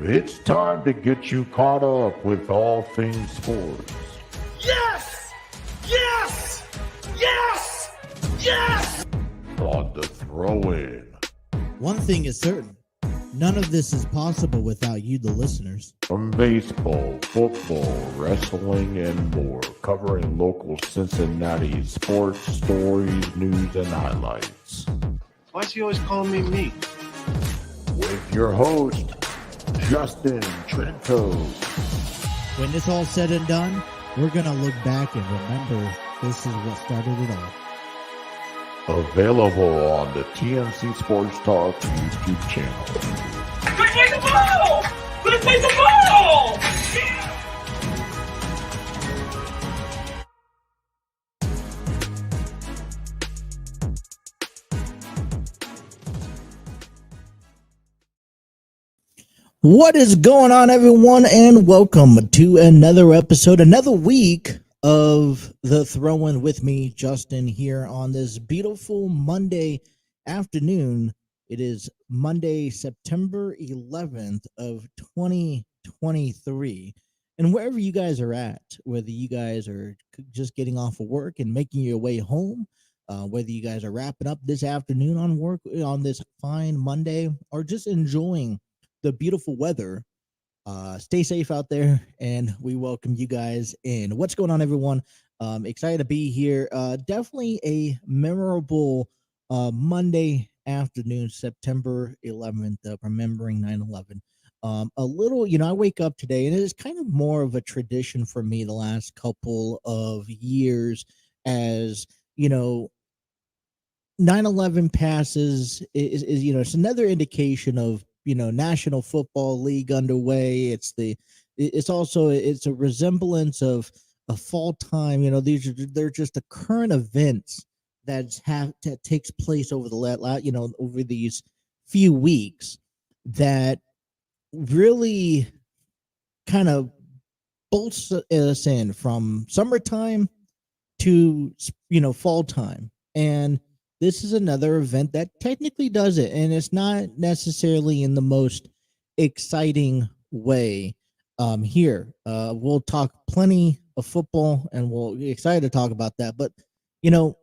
It's time to get you caught up with all things sports. Yes! Yes! Yes! Yes! On the throw-in. One thing is certain. None of this is possible without you, the listeners. From baseball, football, wrestling, and more, covering local Cincinnati sports, stories, news, and highlights. Why is he always calling me meat? With your host, Justin Trento. When it's all said and done, we're going to look back and remember this is what started it all. Available on the TNC Sports Talk YouTube channel. Let's play the ball! Let's play the ball! What is going on, everyone, and welcome to another episode, another week of The Throw-In with me, Justin, here on this beautiful Monday afternoon. It is Monday, September 11th of 2023. And wherever you guys are at, whether you guys are just getting off of work and making your way home, whether you guys are wrapping up this afternoon on work on this fine Monday, or just enjoying the beautiful weather, stay safe out there, and we welcome you guys in. What's going on, everyone? Excited to be here. Definitely a memorable Monday afternoon, September 11th, remembering 9/11. A little, I wake up today, and it is kind of more of a tradition for me the last couple of years, as 9/11 passes is it's another indication of National Football League underway. It's also a resemblance of a fall time. They're just the current events that takes place over over these few weeks that really kind of bolts us in from summertime to fall time. And this is another event that technically does it, and it's not necessarily in the most exciting way. Here, we'll talk plenty of football, and we'll be excited to talk about that. But I'm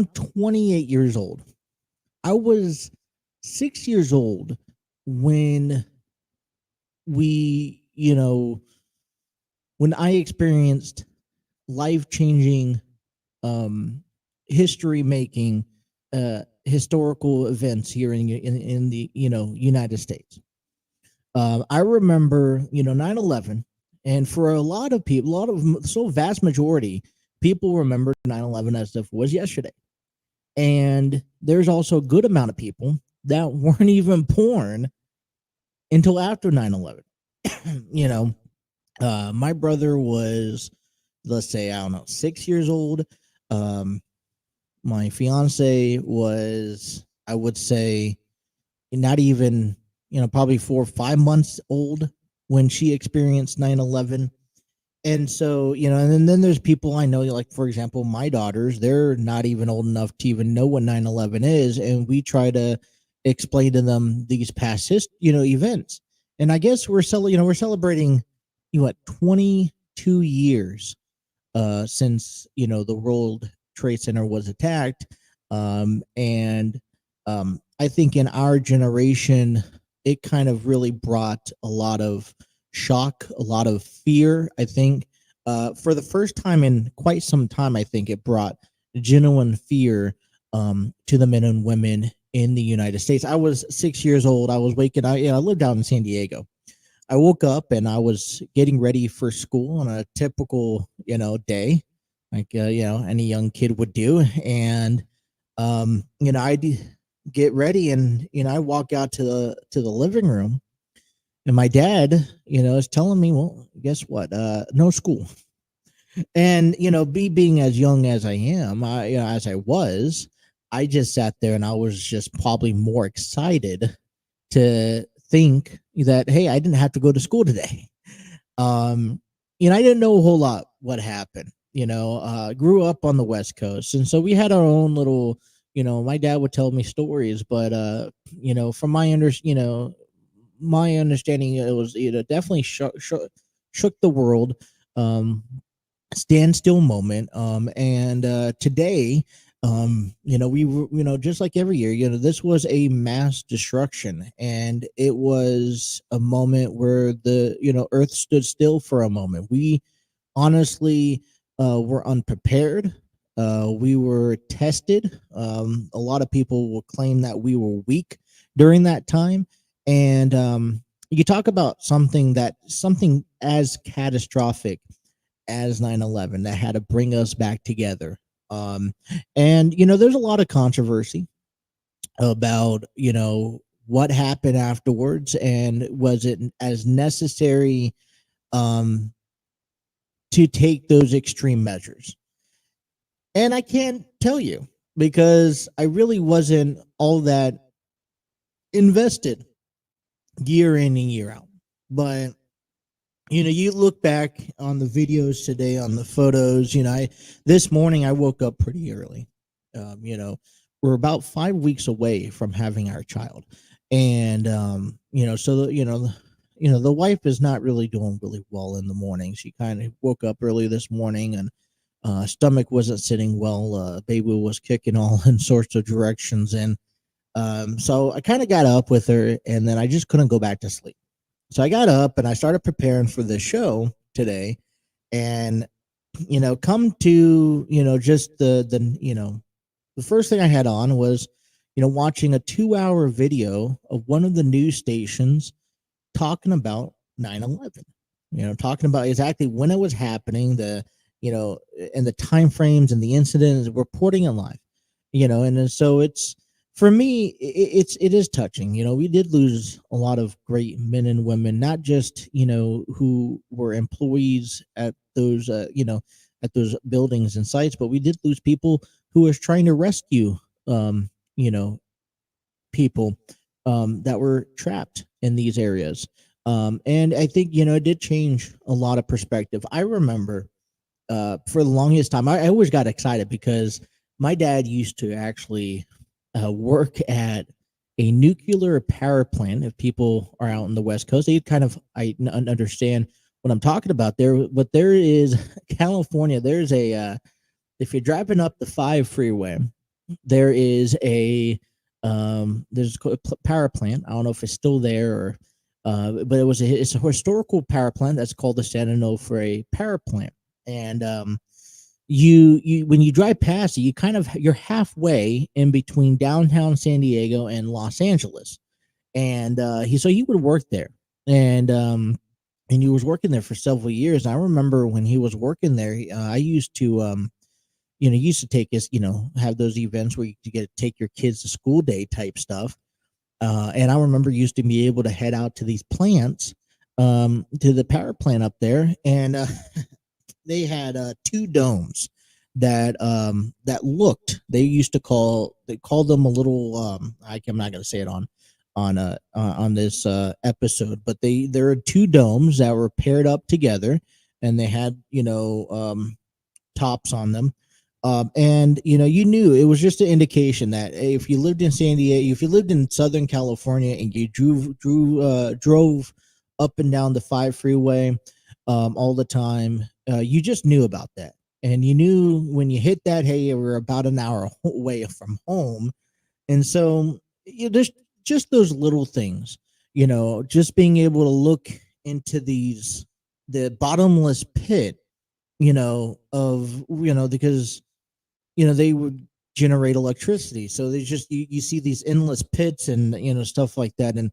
28 years old. I was 6 years old when when I experienced life-changing history-making historical events here in the United States. I remember 9/11, and for a lot of people, vast majority, people remember 9/11 as if it was yesterday. And there's also a good amount of people that weren't even born until after 9/11. My brother was, let's say, 6 years old. My fiance was, I would say, not even, probably 4 or 5 months old when she experienced 9/11. And so, and then there's people I know, like, for example, my daughters, they're not even old enough to even know what 9/11 is. And we try to explain to them these past events. And I guess we're celebrating, 22 years since, the World Trade Center was attacked. I think in our generation, it kind of really brought a lot of shock, a lot of fear. I think for the first time in quite some time, I think it brought genuine fear to the men and women in the United States. I was 6 years old. I was waking up. I lived out in San Diego. I woke up and I was getting ready for school on a typical, day, like any young kid would do. And I'd get ready, and I walk out to the living room, and my dad is telling me, well, guess what, no school. And being as young as I am, as I was, I just sat there, and I was just probably more excited to think that, hey, I didn't have to go to school today. I didn't know a whole lot what happened. Grew up on the West Coast, and so we had our own little, my dad would tell me stories, but from my my understanding, it was, definitely shook the world. Standstill moment. And today, we were, just like every year, this was a mass destruction, and it was a moment where the Earth stood still for a moment. We honestly were unprepared. We were tested. A lot of people will claim that we were weak during that time, and you talk about something as catastrophic as 9/11 that had to bring us back together. And there's a lot of controversy about what happened afterwards, and was it as necessary um, to take those extreme measures. And I can't tell you, because I really wasn't all that invested year in and year out. But you look back on the videos today, on the photos. This morning I woke up pretty early. We're about 5 weeks away from having our child, and so the wife is not really doing really well in the morning. She kind of woke up early this morning, and stomach wasn't sitting well. Baby was kicking all in sorts of directions, and so I kind of got up with her, and then I just couldn't go back to sleep. So I got up and I started preparing for the show today, and come to just the first thing I had on was watching a 2-hour video of one of the news stations talking about 9/11. Talking about exactly when it was happening, and the time frames and the incidents, reporting it live. And so it's, for me, it is touching. We did lose a lot of great men and women, not just who were employees at those at those buildings and sites, but we did lose people who was trying to rescue you know people that were trapped in these areas. And I think it did change a lot of perspective. I remember for the longest time, I always got excited because my dad used to actually work at a nuclear power plant. If people are out on the West Coast, they kind of understand what I'm talking about there. But there is California. There's a if you're driving up the 5 freeway, there is a there's a power plant. I don't know if it's still there, or but it's a historical power plant that's called the San Onofre Power Plant. And you when you drive past it, you're halfway in between downtown San Diego and Los Angeles. And he would work there, and he was working there for several years. I remember when he was working there, I used to take his, have those events where you get to take your kids to school day type stuff. And I remember used to be able to head out to these plants, to the power plant up there, and they had 2 domes that they called them a little, I'm not going to say it on this episode, but there are 2 domes that were paired up together, and they had tops on them. And you knew it was just an indication that, hey, if you lived in San Diego, if you lived in Southern California, and you drove up and down the 5 freeway all the time, you just knew about that. And you knew when you hit that, hey, we're about an hour away from home. And so there's just those little things, just being able to look into the bottomless pit, because they would generate electricity. So they just, you see these endless pits and stuff like that. And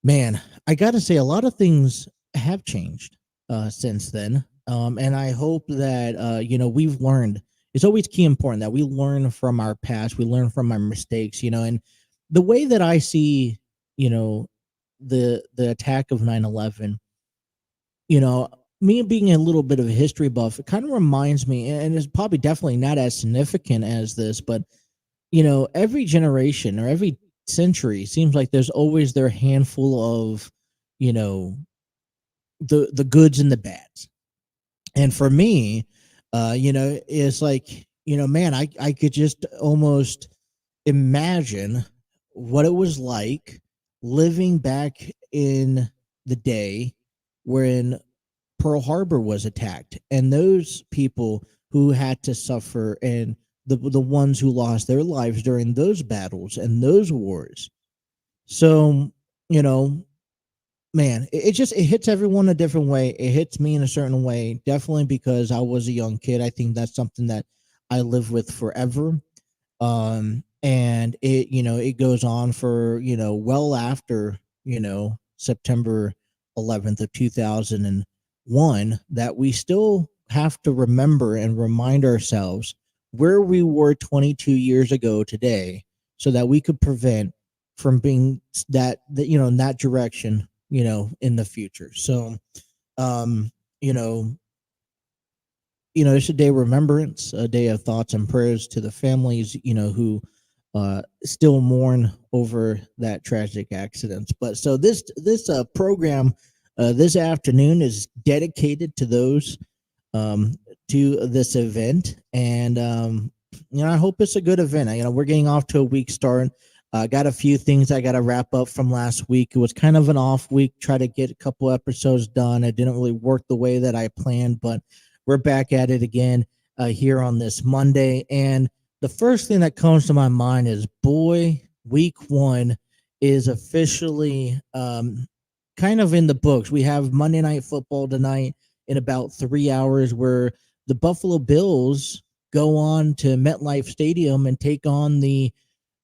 man, I gotta say, a lot of things have changed since then. And I hope that we've learned. It's always key important that we learn from our past, we learn from our mistakes, and the way that I see the attack of 9/11, me being a little bit of a history buff, it kind of reminds me, and it's probably definitely not as significant as this, but every generation or every century seems like there's always their handful of the goods and the bads. And for me, it's like, man, I could just almost imagine what it was like living back in the day when Pearl Harbor was attacked, and those people who had to suffer and the ones who lost their lives during those battles and those wars. So, you know, man, it hits everyone a different way. It hits me in a certain way, definitely because I was a young kid. I think that's something that I live with forever. And it goes on for, well after, September 11th of 2001, that we still have to remember and remind ourselves where we were 22 years ago today, so that we could prevent from being in that direction, in the future. So, um, you know, it's a day of remembrance, a day of thoughts and prayers to the families, who still mourn over that tragic accident. But so this program this afternoon is dedicated to those, um, to this event, and I hope it's a good event. We're getting off to a weak start. Got a few things I got to wrap up from last week. It was kind of an off week. Try to get a couple episodes done. It didn't really work the way that I planned, but we're back at it again here on this Monday. And the first thing that comes to my mind is, boy, week one is officially kind of in the books. We have Monday Night Football tonight in about 3 hours, where the Buffalo Bills go on to MetLife Stadium and take on the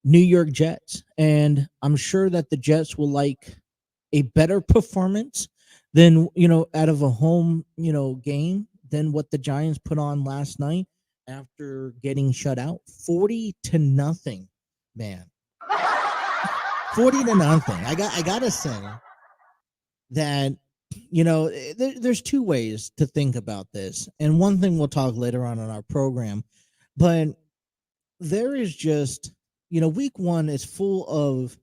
New York Jets. And I'm sure that the Jets will like a better performance than, out of a home, game than what the Giants put on last night after getting shut out 40-0, man. 40-0. I gotta say that, there's two ways to think about this. And one thing we'll talk later on in our program, but there is just, week one is full of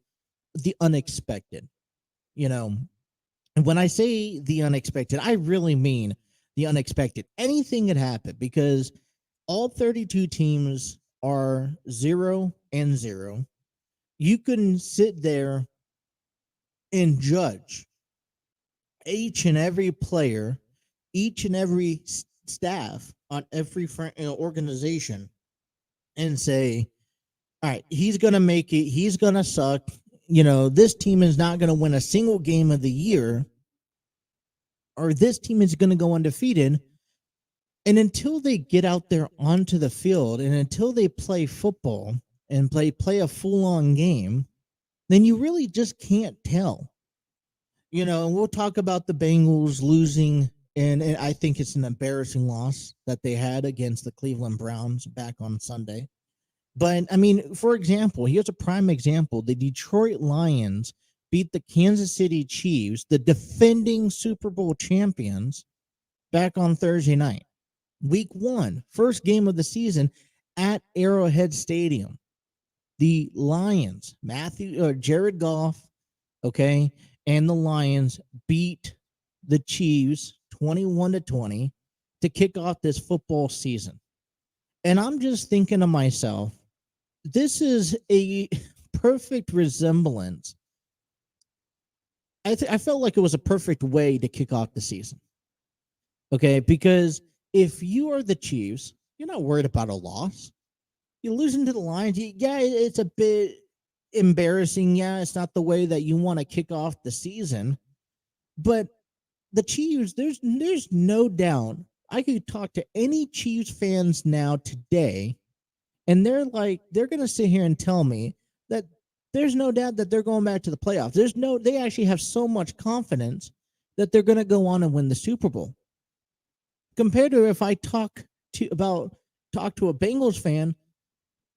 the unexpected, and when I say the unexpected, I really mean the unexpected. Anything could happen, because all 32 teams are 0-0. You can sit there and judge each and every player, each and every staff on every organization, and say, all right, he's going to make it. He's going to suck. This team is not going to win a single game of the year, or this team is going to go undefeated. And until they get out there onto the field, and until they play football and play a full-on game, then you really just can't tell. And we'll talk about the Bengals losing, and I think it's an embarrassing loss that they had against the Cleveland Browns back on Sunday. But, I mean, for example, here's a prime example. The Detroit Lions beat the Kansas City Chiefs, the defending Super Bowl champions, back on Thursday night. Week one, first game of the season at Arrowhead Stadium. The Lions, Jared Goff, okay, and the Lions beat the Chiefs 21-20 to kick off this football season. And I'm just thinking to myself, this is a perfect resemblance. I felt like it was a perfect way to kick off the season. Okay, because if you are the Chiefs, you're not worried about a loss. You're losing to the Lions. Yeah, it's a bit embarrassing. Yeah, it's not the way that you want to kick off the season. But the Chiefs, there's no doubt. I could talk to any Chiefs fans now today, and they're going to sit here and tell me that there's no doubt that they're going back to the playoffs. They actually have so much confidence that they're going to go on and win the Super Bowl. Compared to if I talk to a Bengals fan,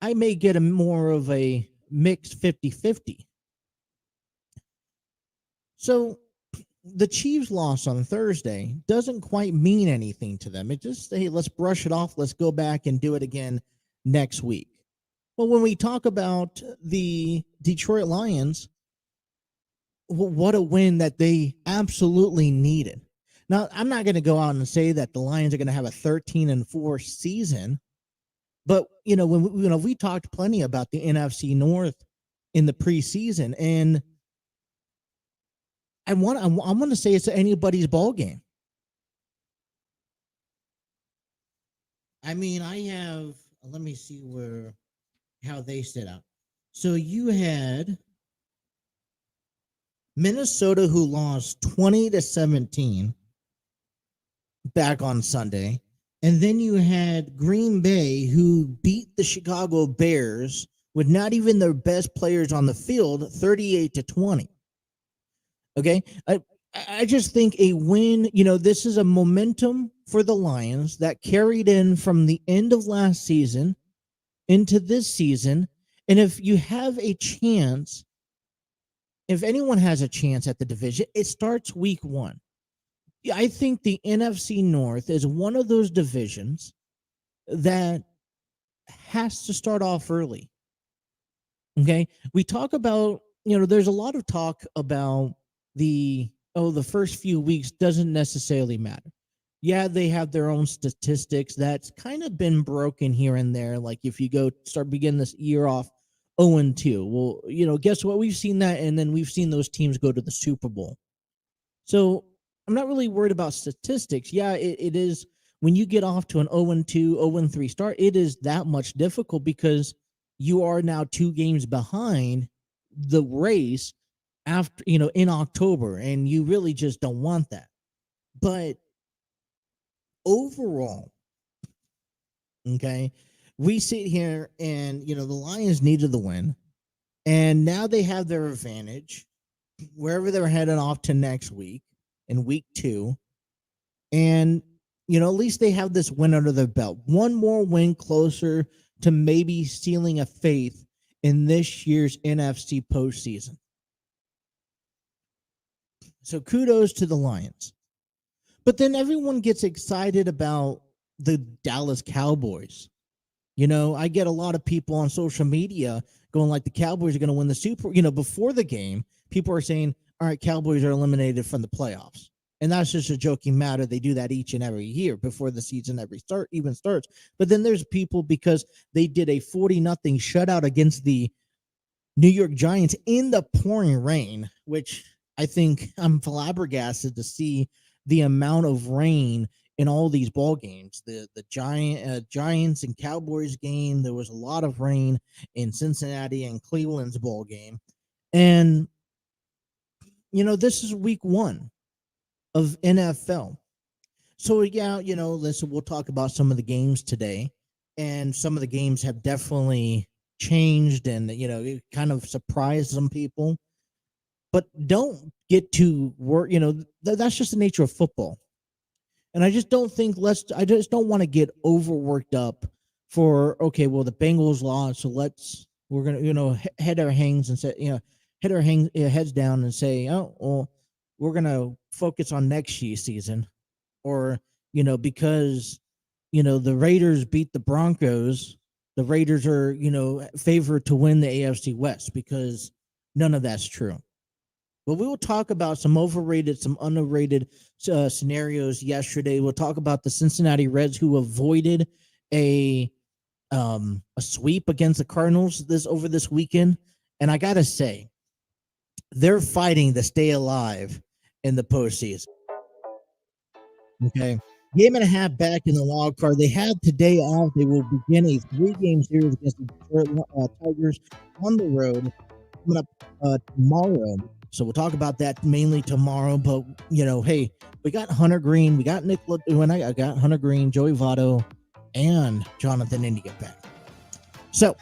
I may get a more of a mixed 50-50. So the Chiefs' loss on Thursday doesn't quite mean anything to them. It just, hey, let's brush it off. Let's go back and do it again next week. Well, when we talk about the Detroit Lions, what a win that they absolutely needed. Now, I'm not going to go out and say that the Lions are going to have a 13-4 season, but we talked plenty about the NFC North in the preseason, and I want to say it's anybody's ball game. I mean, I have. Let me see how they set out. So you had Minnesota, who lost 20-17 back on Sunday, and then you had Green Bay, who beat the Chicago Bears with not even their best players on the field, 38-20. Okay, I just think a win. This is a momentum for the Lions that carried in from the end of last season into this season, and if you have a chance. If anyone has a chance at the division, it starts week 1. I think the NFC North is one of those divisions that has to start off early. Okay. We talk about, there's a lot of talk about the first few weeks doesn't necessarily matter. Yeah, they have their own statistics that's kind of been broken here and there. Like if you begin this year off 0-2. Well, guess what? We've seen that, and then we've seen those teams go to the Super Bowl. So I'm not really worried about statistics. Yeah, it is when you get off to an 0-2, 0-3 start, it is that much difficult because you are now 2 games behind the race after, in October, and you really just don't want that. But overall, okay, we sit here and, the Lions needed the win, and now they have their advantage wherever they're heading off to next week in week 2. And, at least they have this win under their belt. One more win closer to maybe sealing a faith in this year's NFC postseason. So kudos to the Lions. But then everyone gets excited about the Dallas Cowboys. I get a lot of people on social media going like the Cowboys are going to win the Super. Before the game, people are saying, all right, Cowboys are eliminated from the playoffs. And that's just a joking matter. They do that each and every year before the season even starts. But then there's people, because they did a 40-0 shutout against the New York Giants in the pouring rain, which I think I'm flabbergasted to see the amount of rain in all these ball games. The Giants and Cowboys game, there was a lot of rain in Cincinnati and Cleveland's ball game. And, this is week 1 of NFL. So, yeah, listen, we'll talk about some of the games today. And some of the games have definitely changed and, it kind of surprised some people. But don't get to work, that's just the nature of football. And I just don't want to get overworked up for, okay, well, the Bengals lost, so we're going to, head our heads down and say, oh, well, we're going to focus on next year's season. Or, because, the Raiders beat the Broncos, the Raiders are, favored to win the AFC West, because none of that's true. But we will talk about some overrated, some underrated scenarios yesterday. We'll talk about the Cincinnati Reds, who avoided a sweep against the Cardinals over this weekend. And I got to say, they're fighting to stay alive in the postseason. Okay. Game and a half back in the wild card. They have today off. They will begin a 3-game series against the Detroit Tigers on the road coming up tomorrow. So we'll talk about that mainly tomorrow. But, hey, we got Hunter Green. We got Nick. I got Hunter Green, Joey Votto, and Jonathan India back. So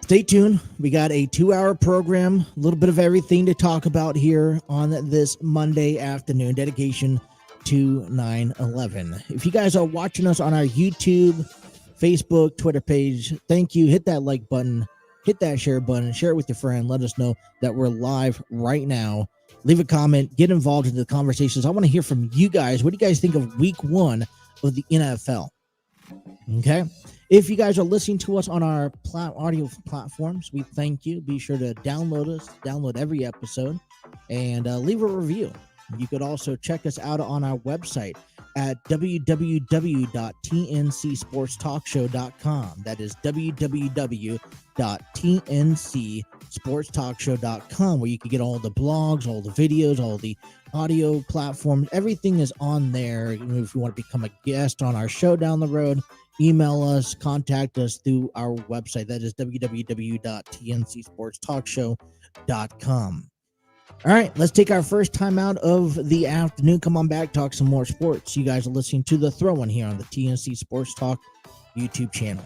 stay tuned. We got a 2-hour program, a little bit of everything to talk about here on this Monday afternoon, dedication to 9/11. If you guys are watching us on our YouTube, Facebook, Twitter page, thank you. Hit that like button. Hit that share button, share it with your friend. Let us know that we're live right now. Leave a comment, get involved in the conversations. I want to hear from you guys. What do you guys think of week 1 of the NFL? Okay. If you guys are listening to us on our audio platforms, we thank you. Be sure to download every episode, and leave a review. You could also check us out on our website at www.tncsportstalkshow.com. That is www.tncsportstalkshow.com. sportstalkshow.com, where you can get all the blogs, all the videos, all the audio platforms. Everything is on there. If you want to become a guest on our show down the road, email us, contact us through our website. That is www.tncsportstalkshow.com. All right, let's take our first time out of the afternoon. Come on back, talk some more sports. You guys are listening to The Throw-In here on the TNC Sports Talk YouTube channel.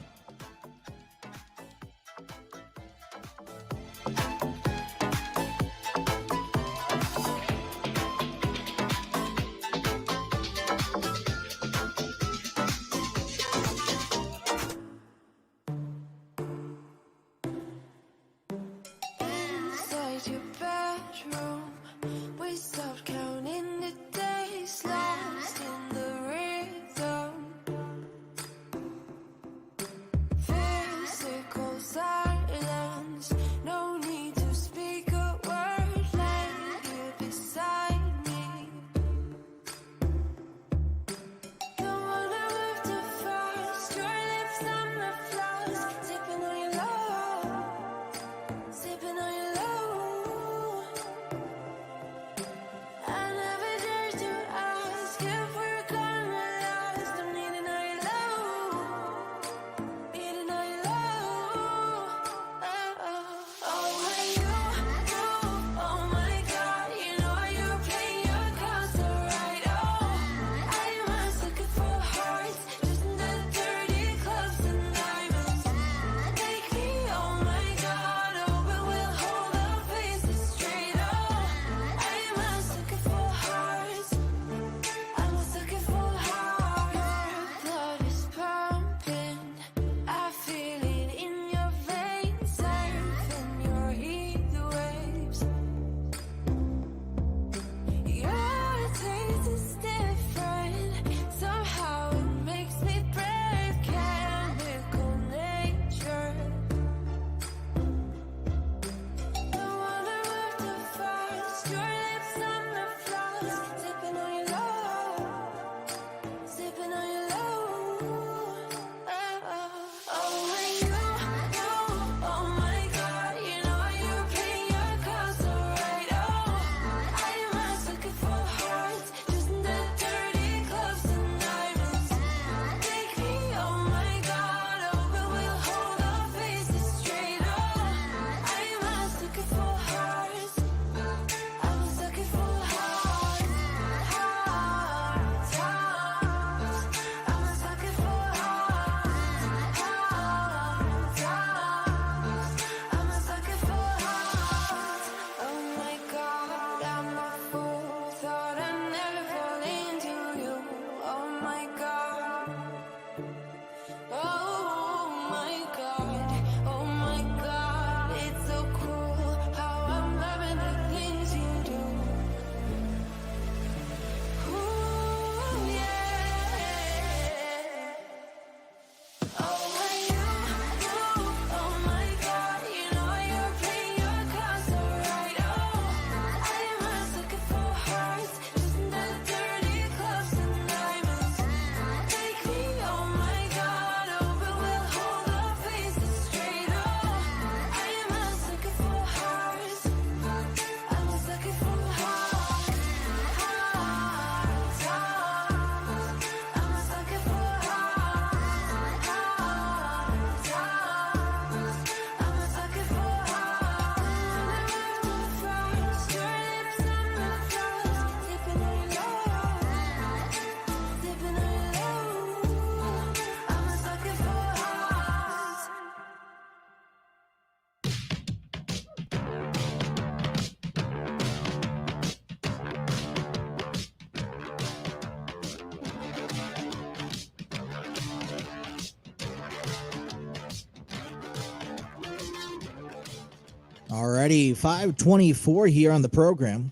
Alrighty, 524 here on the program.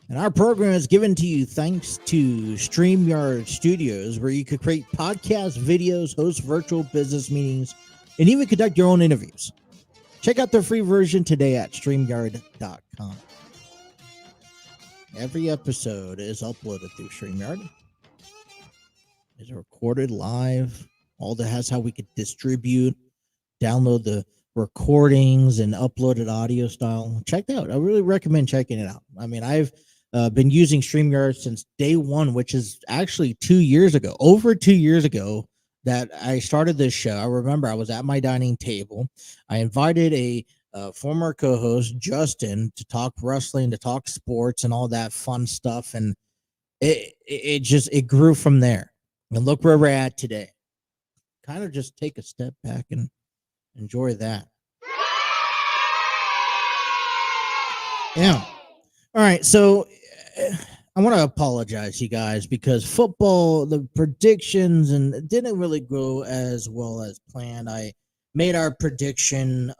And our program is given to you thanks to StreamYard Studios, where you could create podcasts, videos, host virtual business meetings, and even conduct your own interviews. Check out the free version today at StreamYard.com. Every episode is uploaded through StreamYard. It's recorded live. All that has how we could distribute, download the recordings and uploaded audio style. Check it out. I really recommend checking it out. I mean, I've been using StreamYard since day one, which is actually 2 years ago, over 2 years ago that I started this show. I remember I was at my dining table. I invited a former co-host, Justin, to talk wrestling, to talk sports and all that fun stuff. And it grew from there. And look where we're at today. Kind of just take a step back and enjoy that. Yeah. All right. So I want to apologize, you guys, because football, the predictions, and it didn't really go as well as planned. I made our prediction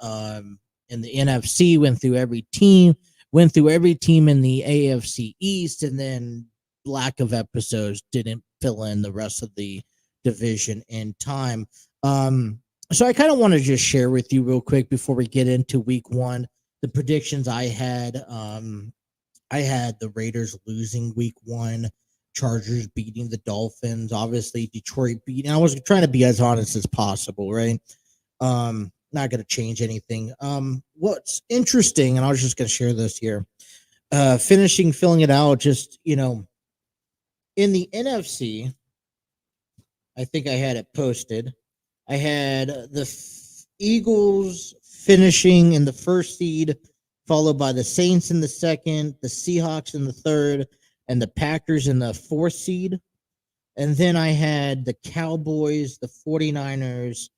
in the NFC, went through every team in the AFC East, and then lack of episodes didn't fill in the rest of the division in time. So I kind of want to just share with you real quick before we get into week one, the predictions I had. I had the Raiders losing week one, Chargers beating the Dolphins, obviously Detroit beating. I was trying to be as honest as possible, right? Not going to change anything. What's interesting, and I was just going to share this here, filling it out, just, in the NFC, I think I had it posted. I had the Eagles finishing in the first seed, followed by the Saints in the second, the Seahawks in the third, and the Packers in the fourth seed. And then I had the Cowboys, the 49ers,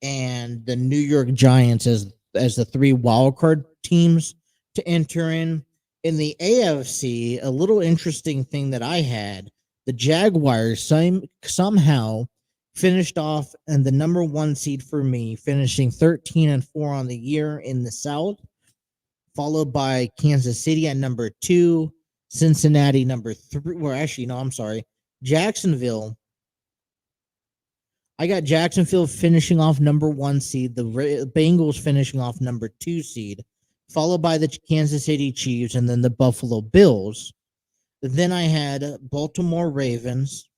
and the New York Giants as the three wildcard teams to enter in. In the AFC, a little interesting thing that I had, the Jaguars somehow finished off and the number one seed for me, finishing 13-4 on the year in the South, followed by Kansas City at number 2, Cincinnati number 3. Well, actually, no, I'm sorry. Jacksonville. I got Jacksonville finishing off number 1 seed, the Bengals finishing off number 2 seed, followed by the Kansas City Chiefs and then the Buffalo Bills. Then I had Baltimore Ravens,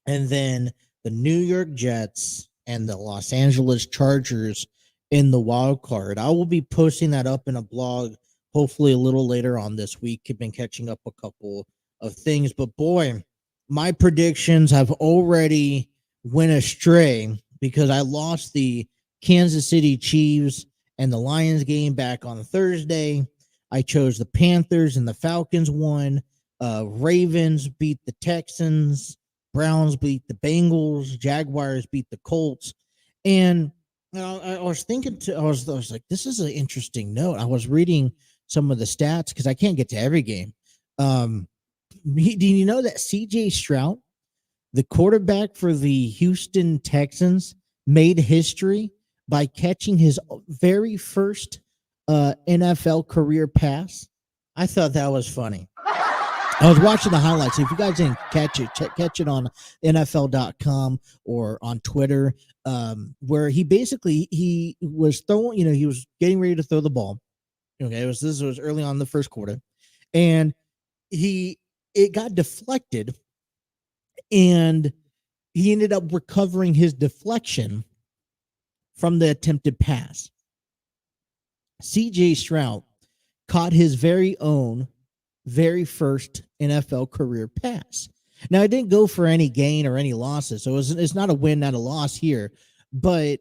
and then the New York Jets and the Los Angeles Chargers in the wild card. I will be posting that up in a blog hopefully a little later on this week. I've been catching up a couple of things, but boy, my predictions have already went astray because I lost the Kansas City Chiefs and the Lions game back on Thursday. I chose the Panthers and the Falcons won. Ravens beat the Texans. Browns beat the Bengals. Jaguars beat the Colts. And I was thinking, I was like, this is an interesting note. I was reading some of the stats because I can't get to every game. Do you know that CJ Stroud, the quarterback for the Houston Texans, made history by catching his very first NFL career pass? I thought that was funny. I was watching the highlights. If you guys didn't catch it on NFL.com or on Twitter, where he was throwing, he was getting ready to throw the ball. Okay, this was early on in the first quarter, and it got deflected, and he ended up recovering his deflection from the attempted pass. CJ Stroud caught his very first NFL career pass. Now, it didn't go for any gain or any losses, so it's not a win, not a loss here, but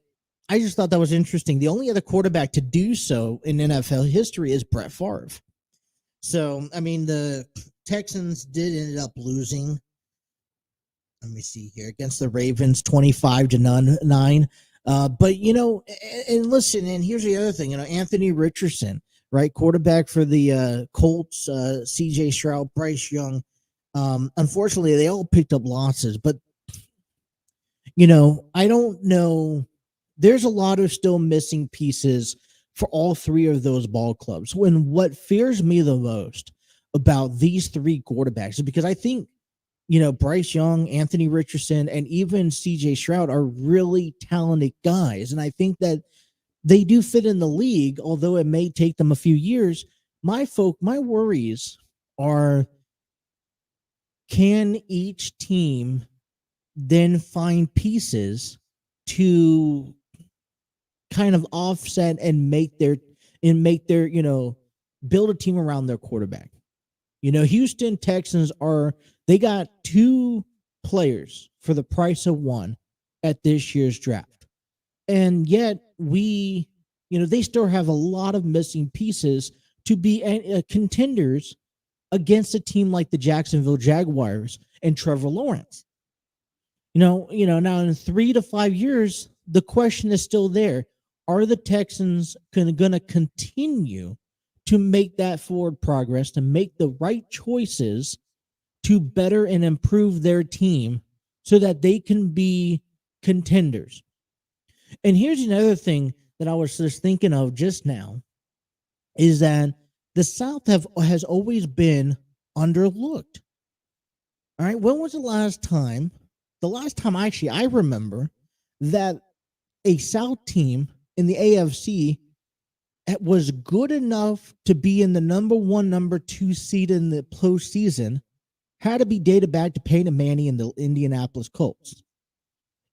I just thought that was interesting. The only other quarterback to do so in NFL history is Brett Favre. So, I mean, the Texans did end up losing. Let me see here, against the Ravens, 25-9. But, and listen, and here's the other thing, Anthony Richardson, right? Quarterback for the Colts, CJ Stroud, Bryce Young. Unfortunately, they all picked up losses, but, I don't know. There's a lot of still missing pieces for all three of those ball clubs. When what fears me the most about these three quarterbacks is because I think, Bryce Young, Anthony Richardson, and even CJ Stroud are really talented guys. And I think that they do fit in the league, although it may take them a few years. My worries are, can each team then find pieces to kind of offset and make their build a team around their quarterback. Houston Texans they got 2 players for the price of 1 at this year's draft. And yet they still have a lot of missing pieces to be contenders against a team like the Jacksonville Jaguars and Trevor Lawrence. Now in 3 to 5 years, the question is still there. Are the Texans going to continue to make that forward progress, to make the right choices to better and improve their team so that they can be contenders? And here's another thing that I was just thinking of just now is that the South has always been underlooked. All right. When was the last time actually I remember that a South team in the AFC was good enough to be in the number 1, number 2 seed in the postseason had to be dated back to Peyton Manning and the Indianapolis Colts.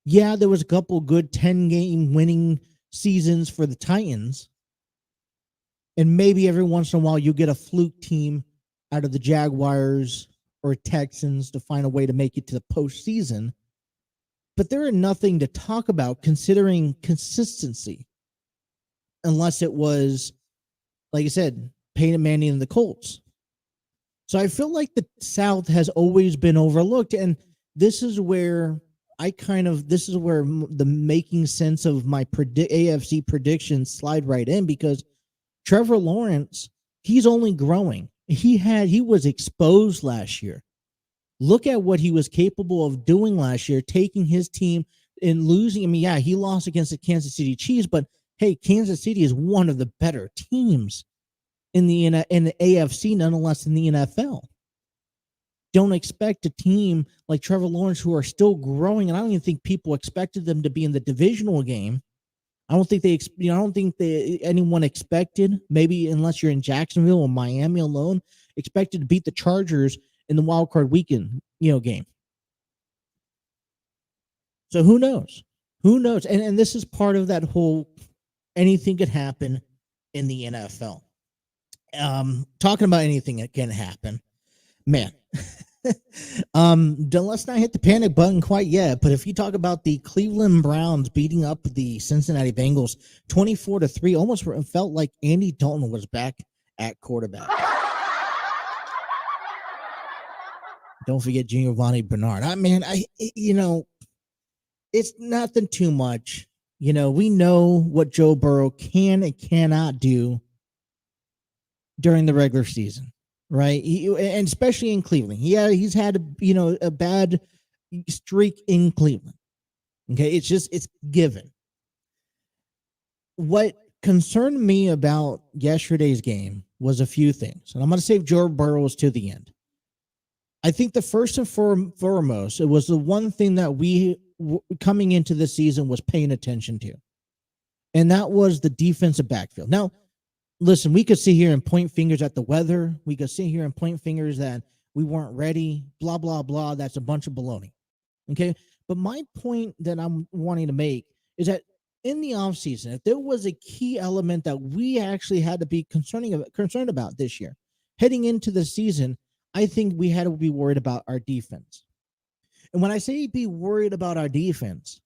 Yeah, there was a couple good 10-game winning seasons for the Titans. And maybe every once in a while you get a fluke team out of the Jaguars or Texans to find a way to make it to the postseason. But there are nothing to talk about considering consistency. Unless it was, like I said, Peyton Manning and the Colts. So I feel like the South has always been overlooked. And this is where the making sense of my AFC predictions slide right in, because Trevor Lawrence, he's only growing. He was exposed last year. Look at what he was capable of doing last year, taking his team and losing. I mean, yeah, he lost against the Kansas City Chiefs, but hey, Kansas City is one of the better teams in the AFC, nonetheless in the NFL. Don't expect a team like Trevor Lawrence, who are still growing, and I don't even think people expected them to be in the divisional game. I don't think anyone expected, maybe unless you're in Jacksonville or Miami alone, expected to beat the Chargers in the wild card weekend, game. So who knows? Who knows? And this is part of that whole anything could happen in the NFL. Talking about anything that can happen, man. Let's not hit the panic button quite yet. But if you talk about the Cleveland Browns beating up the Cincinnati Bengals 24-3, almost felt like Andy Dalton was back at quarterback. Don't forget Giovanni Bernard. It's nothing too much. We know what Joe Burrow can and cannot do during the regular season, right? And especially in Cleveland. He's had a bad streak in Cleveland. Okay, it's given. What concerned me about yesterday's game was a few things, and I'm going to save Joe Burrow to the end. I think the first and foremost, it was the one thing that we coming into the season was paying attention to, and that was the defensive backfield. Now, listen, we could sit here and point fingers at the weather. We could sit here and point fingers that we weren't ready, blah, blah, blah. That's a bunch of baloney. Okay. But my point that I'm wanting to make is that in the offseason, if there was a key element that we actually had to be concerned about this year, heading into the season, I think we had to be worried about our defense. And when I say be worried about our defense,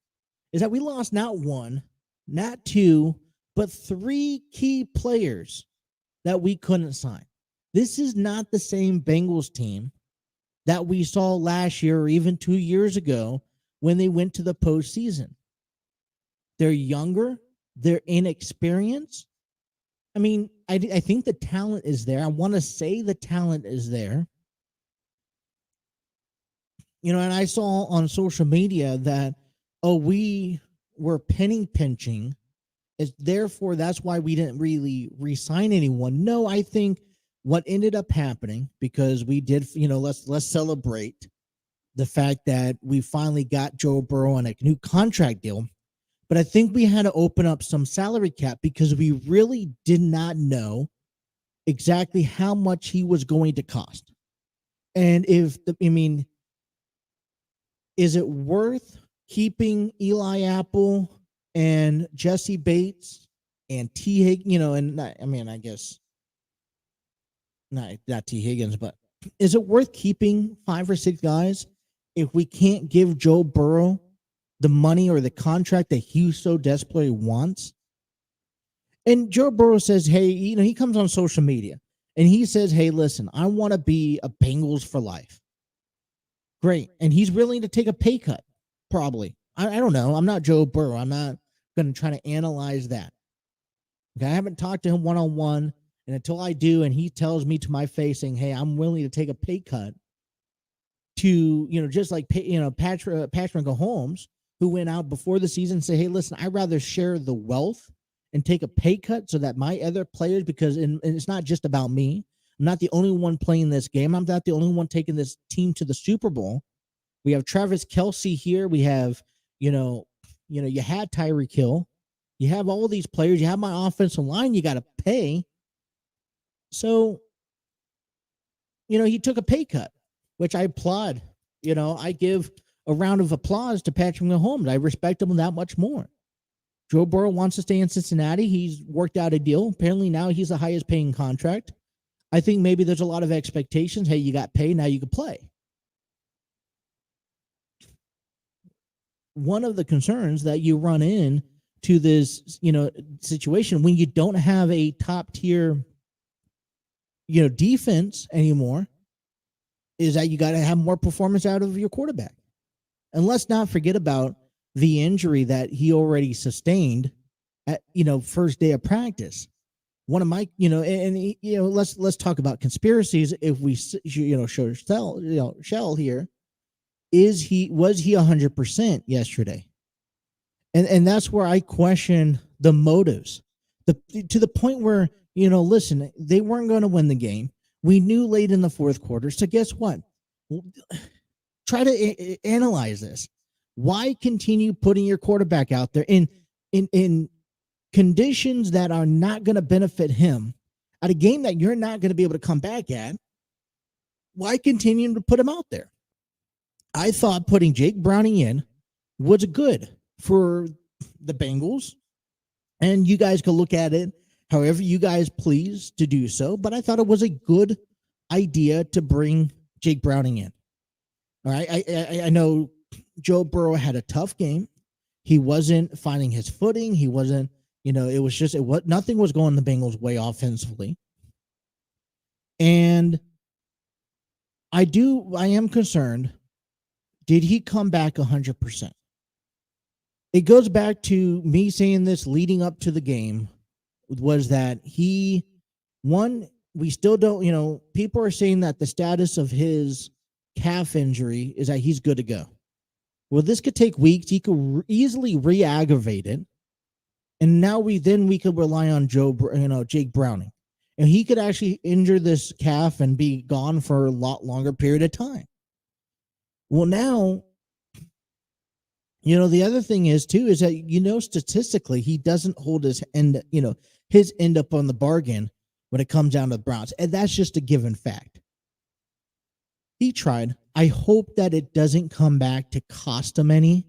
is that we lost not 1, not 2, but 3 key players that we couldn't sign. This is not the same Bengals team that we saw last year or even 2 years ago when they went to the postseason. They're younger. They're inexperienced. I mean, I think the talent is there. I want to say the talent is there. And I saw on social media that, we were penny pinching. Therefore, that's why we didn't really re-sign anyone. No, I think what ended up happening, because we did, let's celebrate the fact that we finally got Joe Burrow on a new contract deal. But I think we had to open up some salary cap because we really did not know exactly how much he was going to cost. And is it worth keeping Eli Apple and Jesse Bates and T. Higgins, and I guess not T. Higgins, but is it worth keeping 5 or 6 guys if we can't give Joe Burrow the money or the contract that he so desperately wants? And Joe Burrow says, hey, he comes on social media and he says, hey, listen, I want to be a Bengals for life. Great. And he's willing to take a pay cut, probably. I don't know. I'm not Joe Burrow. I'm not going to try to analyze that. Okay, I haven't talked to him one-on-one, and until I do, and he tells me to my face saying, hey, I'm willing to take a pay cut to, just like, Patrick Mahomes, who went out before the season and said, hey, listen, I'd rather share the wealth and take a pay cut so that my other players, because and it's not just about me. I'm not the only one playing this game. I'm not the only one taking this team to the Super Bowl. We have Travis Kelce here. We have, you had Tyreek Hill. You have all these players. You have my offensive line you got to pay. So, he took a pay cut, which I applaud. I give a round of applause to Patrick Mahomes. I respect him that much more. Joe Burrow wants to stay in Cincinnati. He's worked out a deal. Apparently now he's the highest paying contract. I think maybe there's a lot of expectations. Hey, you got paid, now you can play. One of the concerns that you run in to this, situation when you don't have a top tier, defense anymore is that you got to have more performance out of your quarterback. And let's not forget about the injury that he already sustained at, first day of practice. One of my, let's talk about conspiracies. If we, show Shell here, was he 100% yesterday? And that's where I question the motives, to the point where, listen, they weren't going to win the game. We knew late in the fourth quarter. So guess what? Try to analyze this. Why continue putting your quarterback out there in conditions that are not going to benefit him at a game that you're not going to be able to come back at? Why continue to put him out there? I thought putting Jake Browning in was good for the Bengals, and you guys could look at it however you guys please to do so, but I thought it was a good idea to bring Jake Browning in. All right, I know Joe Burrow had a tough game. He wasn't finding his footing. He wasn't, nothing was going the Bengals' way offensively. And I am concerned. Did he come back 100%? It goes back to me saying this leading up to the game, was that we still don't, people are saying that the status of his calf injury is that he's good to go. Well, this could take weeks. He could easily re-aggravate it. And now we could rely on Jake Browning. And he could actually injure this calf and be gone for a lot longer period of time. Well, now, the other thing is too, is that, statistically, he doesn't hold his end up on the bargain when it comes down to the Browns. And that's just a given fact. He tried. I hope that it doesn't come back to cost him any,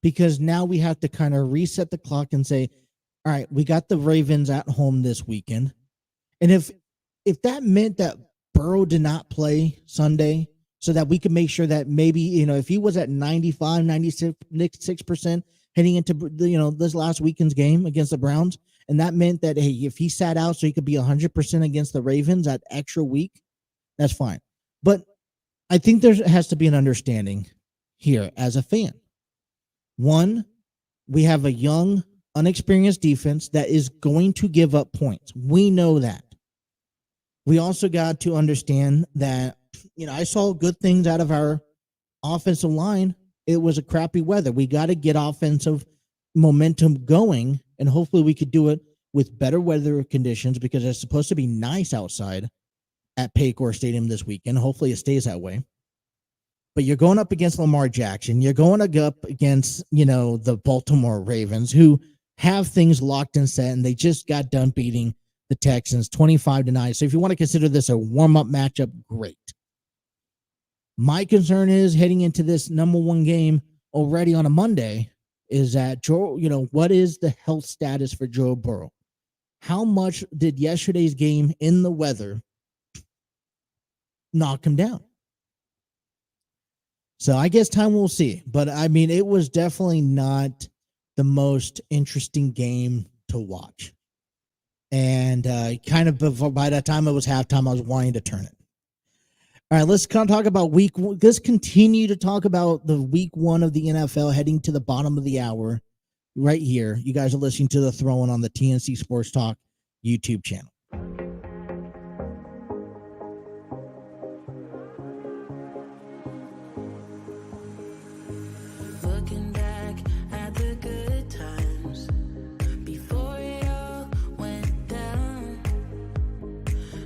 because now we have to kind of reset the clock and say, all right, we got the Ravens at home this weekend. And if that meant that Burrow did not play Sunday, so that we could make sure that maybe, if he was at 95, 96% heading into, this last weekend's game against the Browns, and that meant that, hey, if he sat out so he could be 100% against the Ravens that extra week, that's fine. But I think there has to be an understanding here as a fan. One, we have a young, unexperienced defense that is going to give up points. We know that. We also got to understand that, I saw good things out of our offensive line. It was a crappy weather. We got to get offensive momentum going, and hopefully we could do it with better weather conditions, because it's supposed to be nice outside at Paycor Stadium this weekend. Hopefully it stays that way. But you're going up against Lamar Jackson. You're going up against, the Baltimore Ravens, who have things locked and set, and they just got done beating the Texans 25-9. So if you want to consider this a warm-up matchup, great. My concern is heading into this number one game already on a Monday, is that Joe, what is the health status for Joe Burrow? How much did yesterday's game in the weather knock him down? So I guess time will see. But I mean, it was definitely not the most interesting game to watch. And kind of by the time it was halftime, I was wanting to turn it. All right, let's kind of talk about let's continue to talk about the week 1 of the NFL heading to the bottom of the hour right here. You guys are listening to The Throw-In on the TNC Sports Talk YouTube channel. Looking back at the good times before it all went down.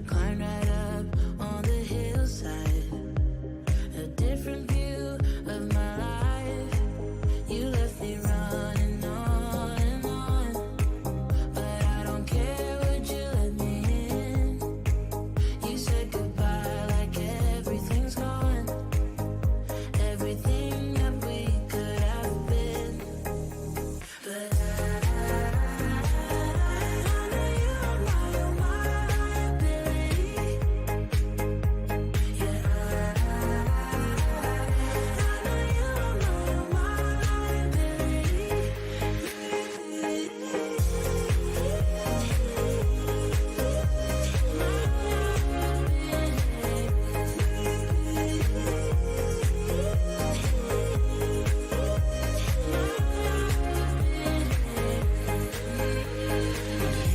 Climbed right up on the hillside, a different view of my life. You left me running on and on, but I don't care, would you let me in? You said goodbye like everything's gone, everything that we could have been. But I know you're my liability. Yeah, I know you're my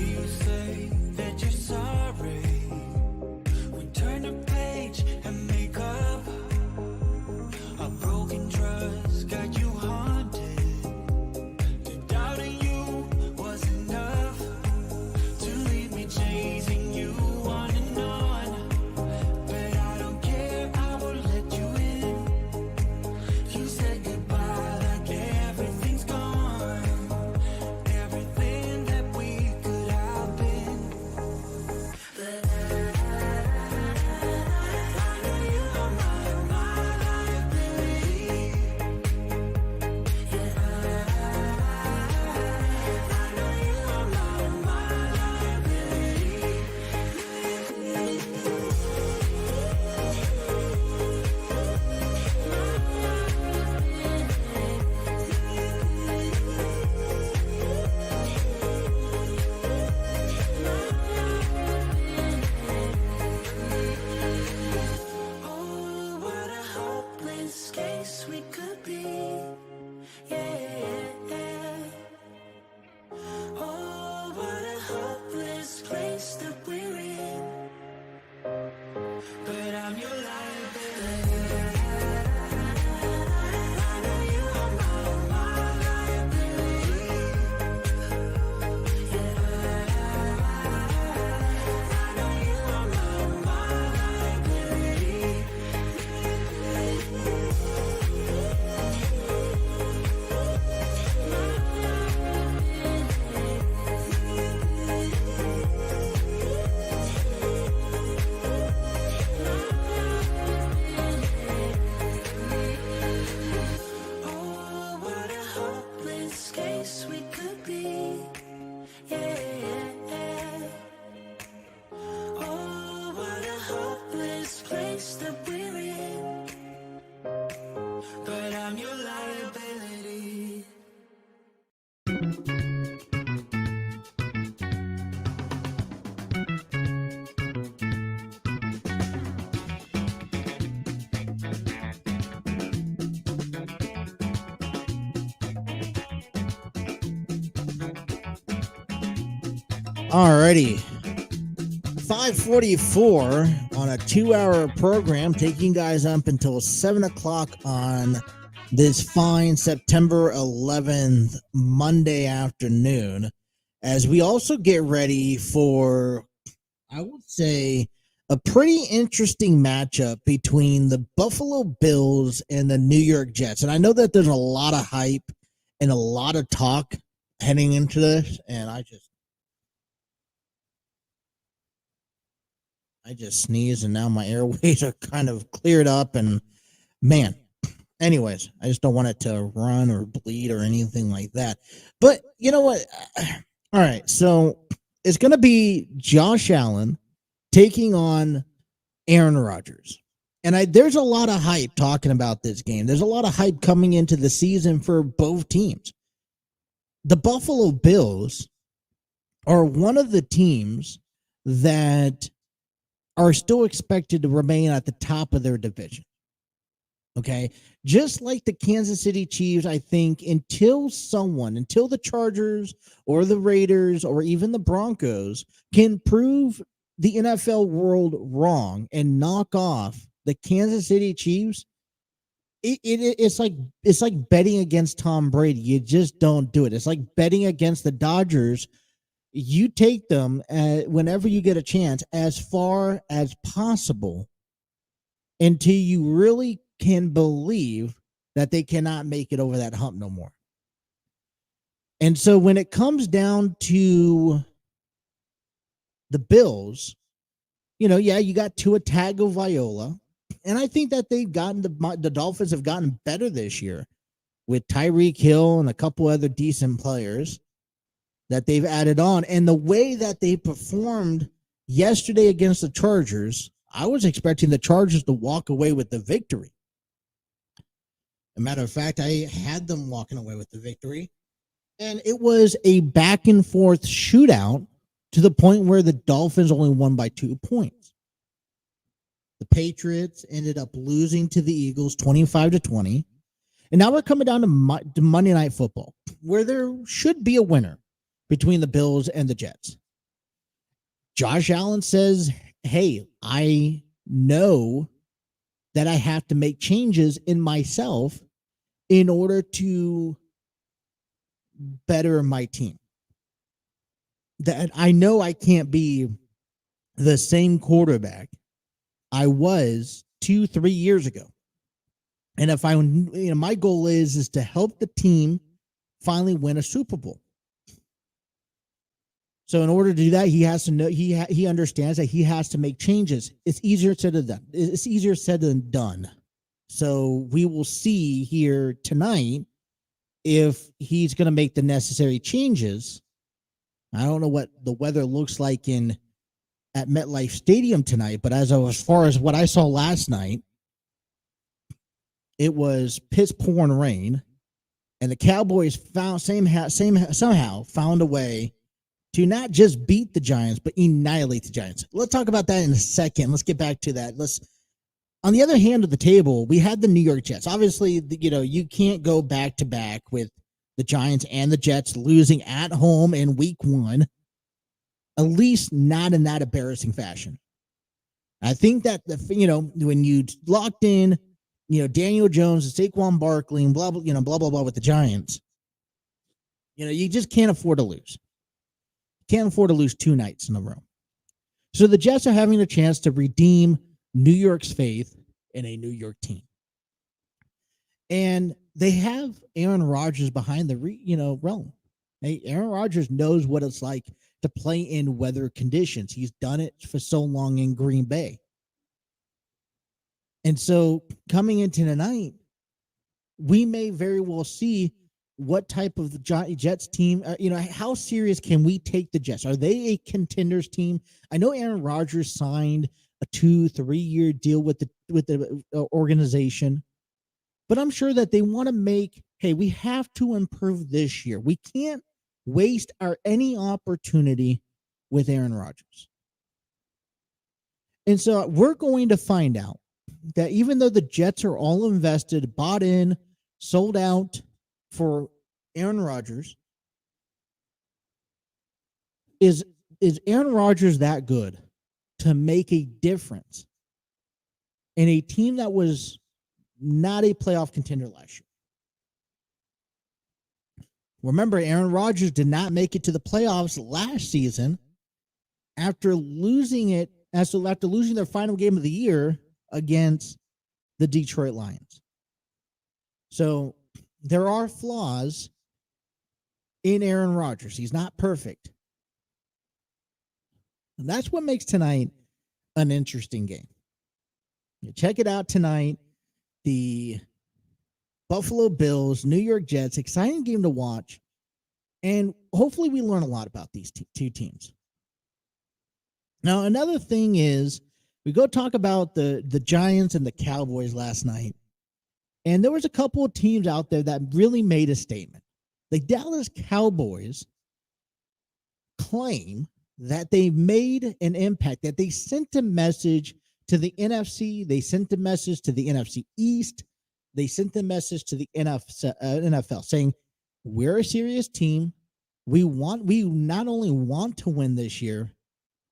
You say that you're sorry. We turn the page and make up. A broken trust got you haunted. The doubting you was enough to leave me chasing you on and on. But I don't care, I will let you in. You said goodbye like everything's gone, everything that we could have been. But I know you are my liability. Yeah, I know you are my liability. Oh, what a hopeless case we could be. Yeah. Oh, what a hopeless place that we're in. But I'm your liability. I know you are my liability. Yeah, I know you are my liability. Oh, what a hopeless case we could be. Yeah. Oh, what a hopeless place that we're in. But I'm your liability. Alrighty. 5:44 on a 2-hour program, taking guys up until 7 o'clock on this fine September 11th, Monday afternoon, as we also get ready for, I would say, a pretty interesting matchup between the Buffalo Bills and the New York Jets. And I know that there's a lot of hype and a lot of talk heading into this, and I just sneezed, and now my airways are kind of cleared up. And man, Anyways, I just don't want it to run or bleed or anything like that. But you know what? All right, so it's going to be Josh Allen taking on Aaron Rodgers. And there's a lot of hype talking about this game. There's a lot of hype coming into the season for both teams. The Buffalo Bills are one of the teams that are still expected to remain at the top of their division. Okay. Just like the Kansas City Chiefs, I think until the Chargers or the Raiders or even the Broncos can prove the NFL world wrong and knock off the Kansas City Chiefs, it's like betting against Tom Brady. You just don't do it. It's like betting against the Dodgers. You take them whenever you get a chance as far as possible until you really can believe that they cannot make it over that hump no more. And so when it comes down to the Bills, you got Tua Tagovailoa, and I think that they've gotten the Dolphins have gotten better this year with Tyreek Hill and a couple other decent players that they've added on. And the way that they performed yesterday against the Chargers, I was expecting the Chargers to walk away with the victory. As a matter of fact, I had them walking away with the victory. And it was a back and forth shootout to the point where the Dolphins only won by 2 points. The Patriots ended up losing to the Eagles 25-20. And now we're coming down to Monday Night Football, where there should be a winner between the Bills and the Jets. Josh Allen says, hey, I know that I have to make changes in myself in order to better my team. That I know I can't be the same quarterback I was 2-3 years ago. And if my goal is to help the team finally win a Super Bowl. So in order to do that, he has to know he understands that he has to make changes. It's easier said than done. It's easier said than done. So we will see here tonight if he's going to make the necessary changes. I don't know what the weather looks like at MetLife Stadium tonight, but as far as what I saw last night, it was piss pouring rain, and the Cowboys somehow found a way to not just beat the Giants, but annihilate the Giants. Let's talk about that in a second. Let's get back to that. On the other hand of the table, we had the New York Jets. Obviously, you can't go back to back with the Giants and the Jets losing at home in week 1, at least not in that embarrassing fashion. I think that when you locked in, Daniel Jones and Saquon Barkley and blah blah with the Giants, you just can't afford to lose. Can't afford to lose 2 nights in a row. So the Jets are having a chance to redeem New York's faith in a New York team. And they have Aaron Rodgers behind the realm. Hey, Aaron Rodgers knows what it's like to play in weather conditions. He's done it for so long in Green Bay. And so coming into tonight, we may very well see what type of the Jets team, how serious can we take the Jets? Are they a contenders team? I know Aaron Rodgers signed a 2-3 year deal with the organization, but I'm sure that they want to we have to improve this year. We can't waste any opportunity with Aaron Rodgers. And so we're going to find out that even though the Jets are all invested, bought in, sold out for Aaron Rodgers, is Aaron Rodgers that good to make a difference in a team that was not a playoff contender last year? Remember, Aaron Rodgers did not make it to the playoffs last season after losing their final game of the year against the Detroit Lions. So there are flaws in Aaron Rodgers. He's not perfect. And that's what makes tonight an interesting game. You check it out tonight. The Buffalo Bills, New York Jets, exciting game to watch. And hopefully we learn a lot about these two teams. Now, another thing is we go talk about the Giants and the Cowboys last night. And there was a couple of teams out there that really made a statement. The Dallas Cowboys claim that they made an impact, that they sent a message to the NFC. They sent a message to the NFC East. They sent a message to the NFL saying, we're a serious team. We not only want to win this year,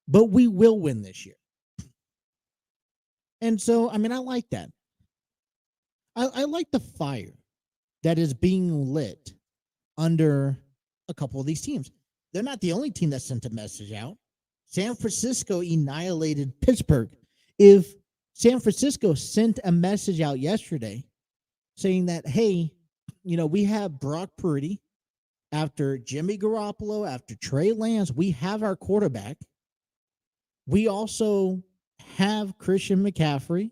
but we will win this year. And so, I mean, I like that. I like the fire that is being lit under a couple of these teams. They're not the only team that sent a message out. San Francisco annihilated Pittsburgh. If San Francisco sent a message out yesterday saying that, hey, we have Brock Purdy, after Jimmy Garoppolo, after Trey Lance, we have our quarterback. We also have Christian McCaffrey.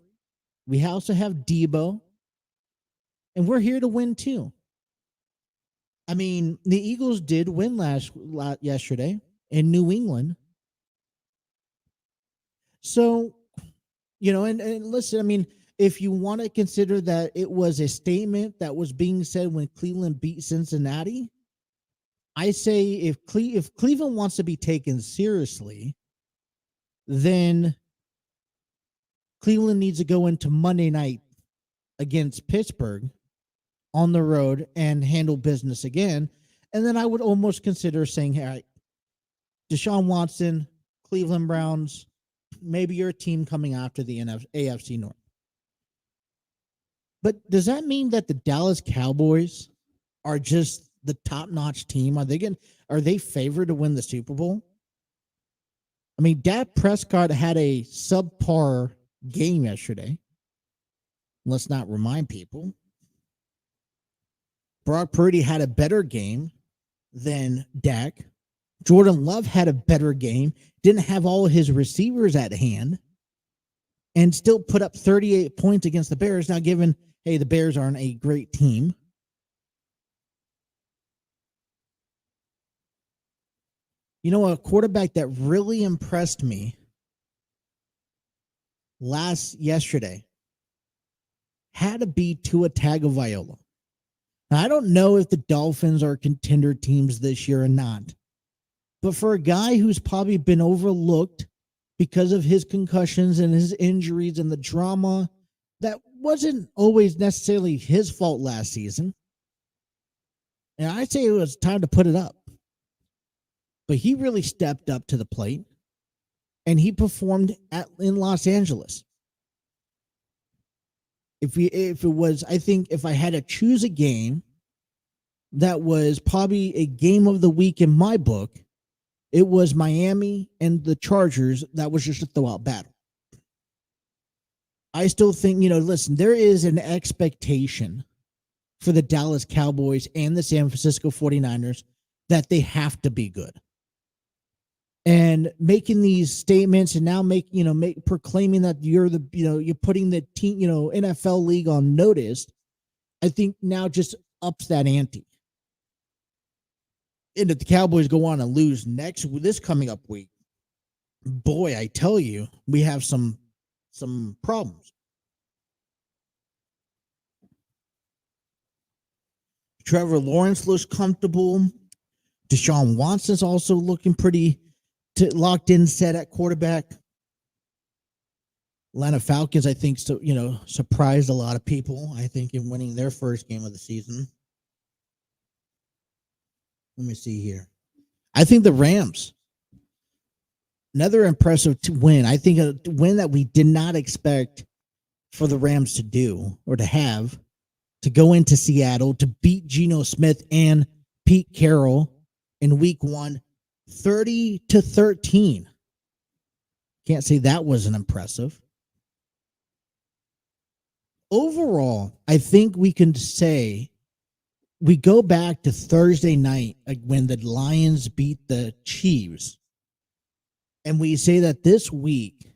We also have Debo. And we're here to win too. I mean, the Eagles did win yesterday in New England. So, and listen, I mean, if you want to consider that it was a statement that was being said when Cleveland beat Cincinnati, I say if Cleveland wants to be taken seriously, then Cleveland needs to go into Monday night against Pittsburgh on the road and handle business again. And then I would almost consider saying, hey, all right, Deshaun Watson, Cleveland Browns, maybe your team coming after the AFC North. But does that mean that the Dallas Cowboys are just the top-notch team? Are they favored to win the Super Bowl? I mean, Dak Prescott had a subpar game yesterday. Let's not remind people. Brock Purdy had a better game than Dak. Jordan Love had a better game, didn't have all of his receivers at hand, and still put up 38 points against the Bears. Now, given, hey, the Bears aren't a great team. A quarterback that really impressed me yesterday had to be Tua Tagovailoa. Now, I don't know if the Dolphins are contender teams this year or not, but for a guy who's probably been overlooked because of his concussions and his injuries and the drama that wasn't always necessarily his fault last season, and I'd say it was time to put it up. But he really stepped up to the plate, and he performed in Los Angeles. If I had to choose a game that was probably a game of the week in my book, it was Miami and the Chargers. That was just a throw-out battle. I still think, listen, there is an expectation for the Dallas Cowboys and the San Francisco 49ers that they have to be good. And making these statements and now proclaiming that you're putting the team, NFL league on notice, I think now just ups that ante. And if the Cowboys go on and lose this coming up week, boy, I tell you, we have some problems. Trevor Lawrence looks comfortable. Deshaun Watson's also looking pretty locked in, set at quarterback. Atlanta Falcons, I think, surprised a lot of people, I think, in winning their first game of the season. Let me see here. I think the Rams, another impressive win. I think a win that we did not expect for the Rams to do or to have, to go into Seattle, to beat Geno Smith and Pete Carroll in week 1, 30-13. Can't say that wasn't impressive. Overall, I think we can say we go back to Thursday night when the Lions beat the Chiefs, and we say that this week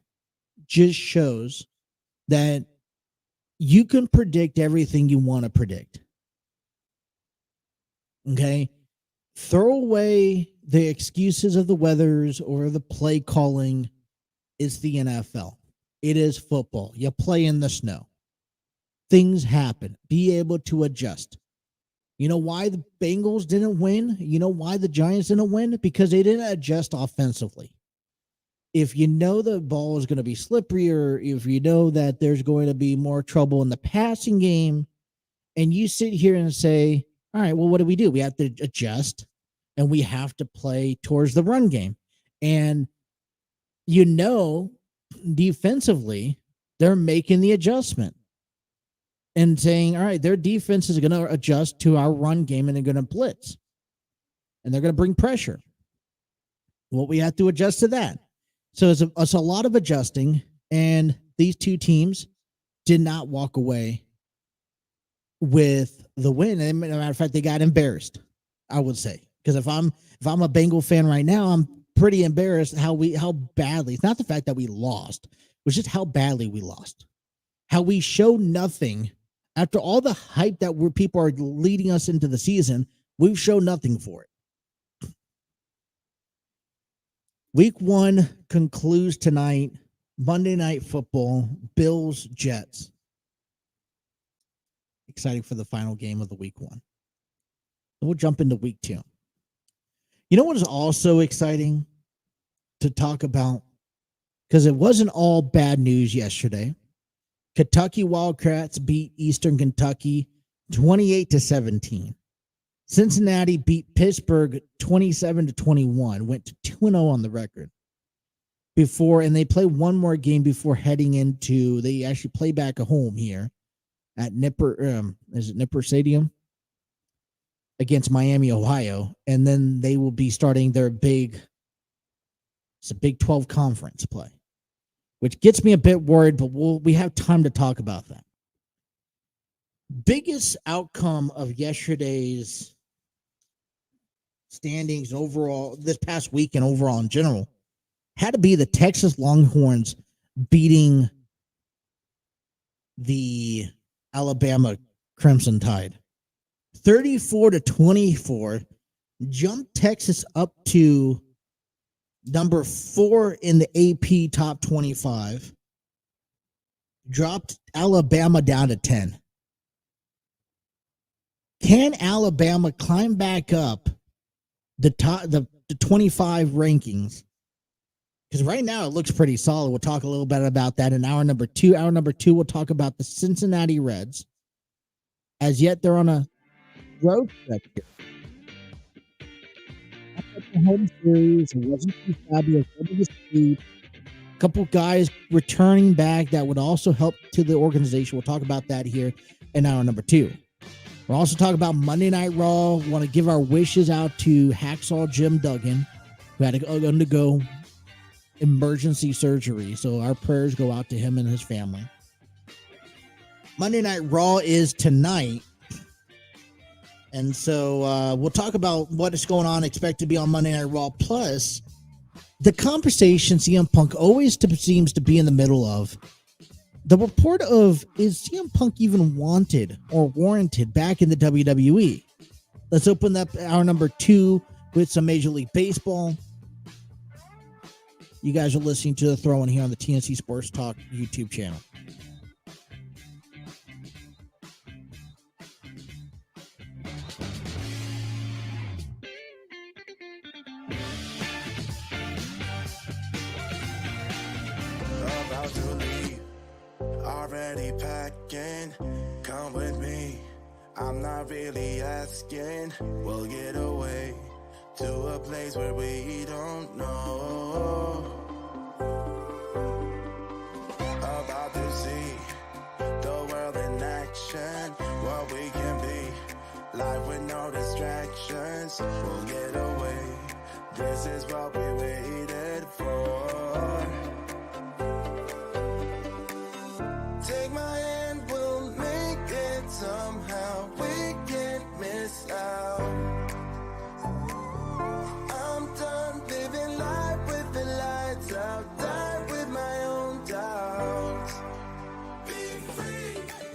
just shows that You can predict everything you want to predict. Okay? Throw away the excuses of the weathers or the play calling. It's the NFL. It is football. You play in the snow. Things happen. Be able to adjust. You know why the Bengals didn't win? You know why the Giants didn't win? Because they didn't adjust offensively. If you know the ball is going to be slippery, or if you know that there's going to be more trouble in the passing game, and you sit here and say, all right, well, what do? We have to adjust, and we have to play towards the run game. And defensively, they're making the adjustment and saying, all right, their defense is going to adjust to our run game, and they're going to blitz, and they're going to bring pressure. Well, we have to adjust to that. So it's a lot of adjusting, and these two teams did not walk away with the win. And as a matter of fact, they got embarrassed, I would say. Because if I'm a Bengal fan right now, I'm pretty embarrassed how badly. It's not the fact that we lost, it was just how badly we lost. How we showed nothing after all the hype that people are leading us into the season. We've shown nothing for it. Week 1 concludes tonight. Monday Night Football, Bills, Jets. Exciting for the final game of the Week 1. We'll jump into Week 2. You know what is also exciting to talk about? Because it wasn't all bad news yesterday. Kentucky Wildcats beat Eastern Kentucky 28-17. Cincinnati beat Pittsburgh 27-21, went to 2-0 on the record. And they play one more game before heading into, they actually play back at home here at Nipper Stadium against Miami, Ohio. And then they will be starting their Big 12 conference play, which gets me a bit worried, but we have time to talk about that. Biggest outcome of yesterday's standings overall, this past week and overall in general, had to be the Texas Longhorns beating the Alabama Crimson Tide. 34-24, jumped Texas up to number 4 in the AP top 25, dropped Alabama down to 10. Can Alabama climb back up the 25 rankings? Because right now it looks pretty solid. We'll talk a little bit about that in hour number 2. Hour number 2, we'll talk about the Cincinnati Reds. As yet, they're on a road trip here. The home series, it wasn't too fabulous. A couple guys returning back that would also help to the organization. We'll talk about that here in hour number 2. We'll also talk about Monday Night Raw. We want to give our wishes out to Hacksaw Jim Duggan, who had to undergo emergency surgery. So our prayers go out to him and his family. Monday Night Raw is tonight. And so we'll talk about what is going on, expect to be on Monday Night Raw. Plus, the conversation CM Punk always seems to be in the middle of. The report of, is CM Punk even wanted or warranted back in the WWE? Let's open up hour number 2 with some Major League Baseball. You guys are listening to The Throw-In here on the TNC Sports Talk YouTube channel. About to leave, already packing. Come with me, I'm not really asking. We'll get away to a place where we don't know. About to see the world in action, what we can be, life with no distractions. We'll get away, this is what we waited for. Take my hand, we'll make it somehow. We can't miss out. I'm done living life with the lights out. Die with my own doubts. Be free.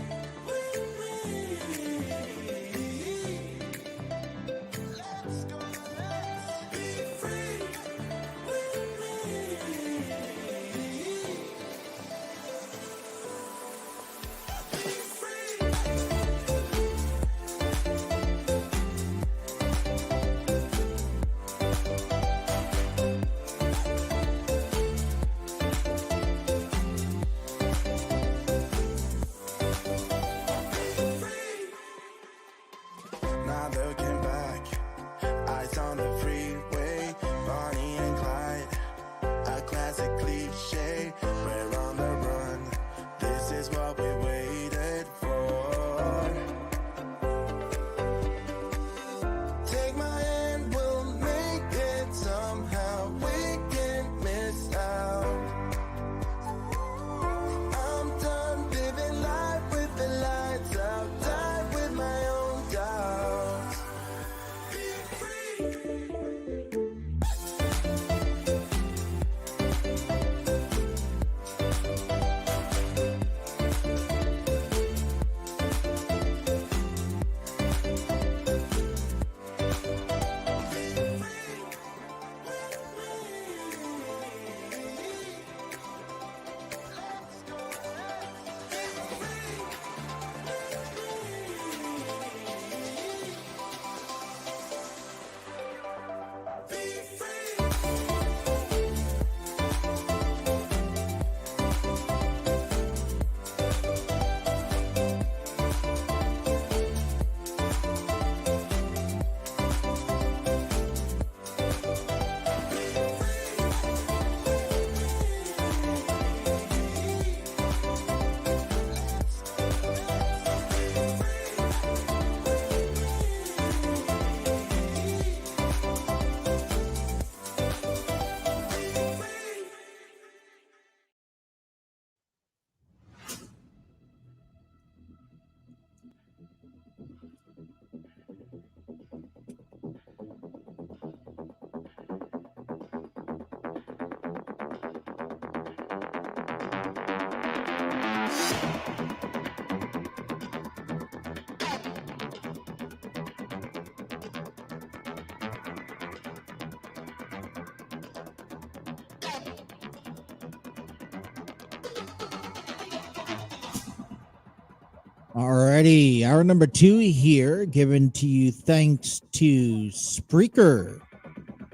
Alrighty, hour number 2 here, given to you thanks to Spreaker.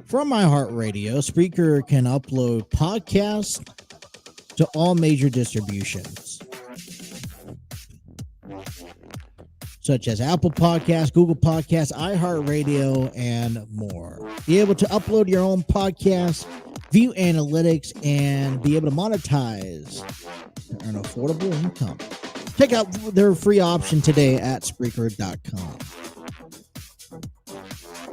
From iHeartRadio, Spreaker can upload podcasts to all major distributions, such as Apple Podcasts, Google Podcasts, iHeartRadio, and more. Be able to upload your own podcast, view analytics, and be able to monetize an affordable income. Check out their free option today at Spreaker.com.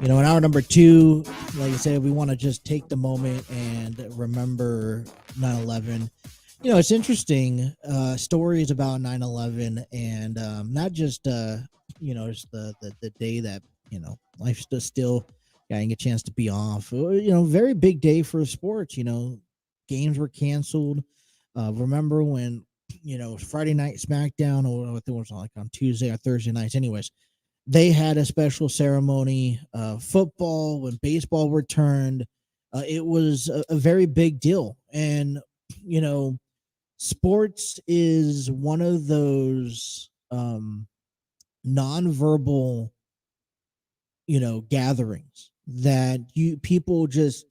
In hour number 2, like I said, we want to just take the moment and remember 9/11. It's interesting, stories about 9/11 and not just, just the day that, life's still getting a chance to be off. Very big day for sports. Games were canceled. Remember when, Friday night SmackDown, or I think it was like on Tuesday or Thursday nights. Anyways, they had a special ceremony. Football, when baseball returned, it was a very big deal. And, sports is one of those nonverbal, gatherings that people just,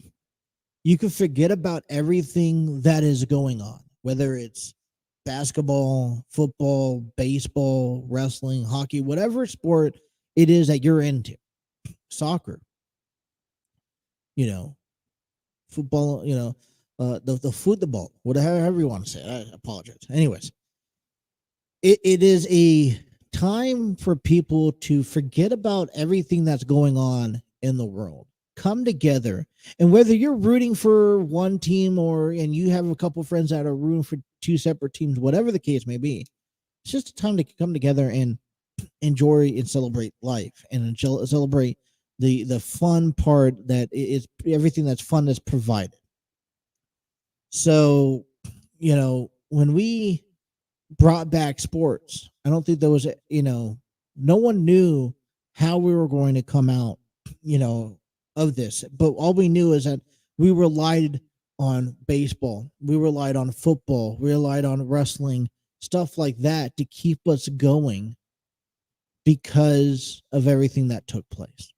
you can forget about everything that is going on, whether it's basketball, football, baseball, wrestling, hockey, whatever sport it is that you're into, soccer, football, the football, whatever you want to say. I apologize. Anyways, it is a time for people to forget about everything that's going on in the world. Come together, and whether you're rooting for one team and you have a couple friends that are rooting for 2 separate teams, whatever the case may be, it's just a time to come together and enjoy and celebrate life and celebrate the fun part that is everything that's fun that's provided. So, when we brought back sports, I don't think there was, no one knew how we were going to come out, of this. But all we knew is that we relied on baseball, we relied on football, we relied on wrestling, stuff like that to keep us going because of everything that took place.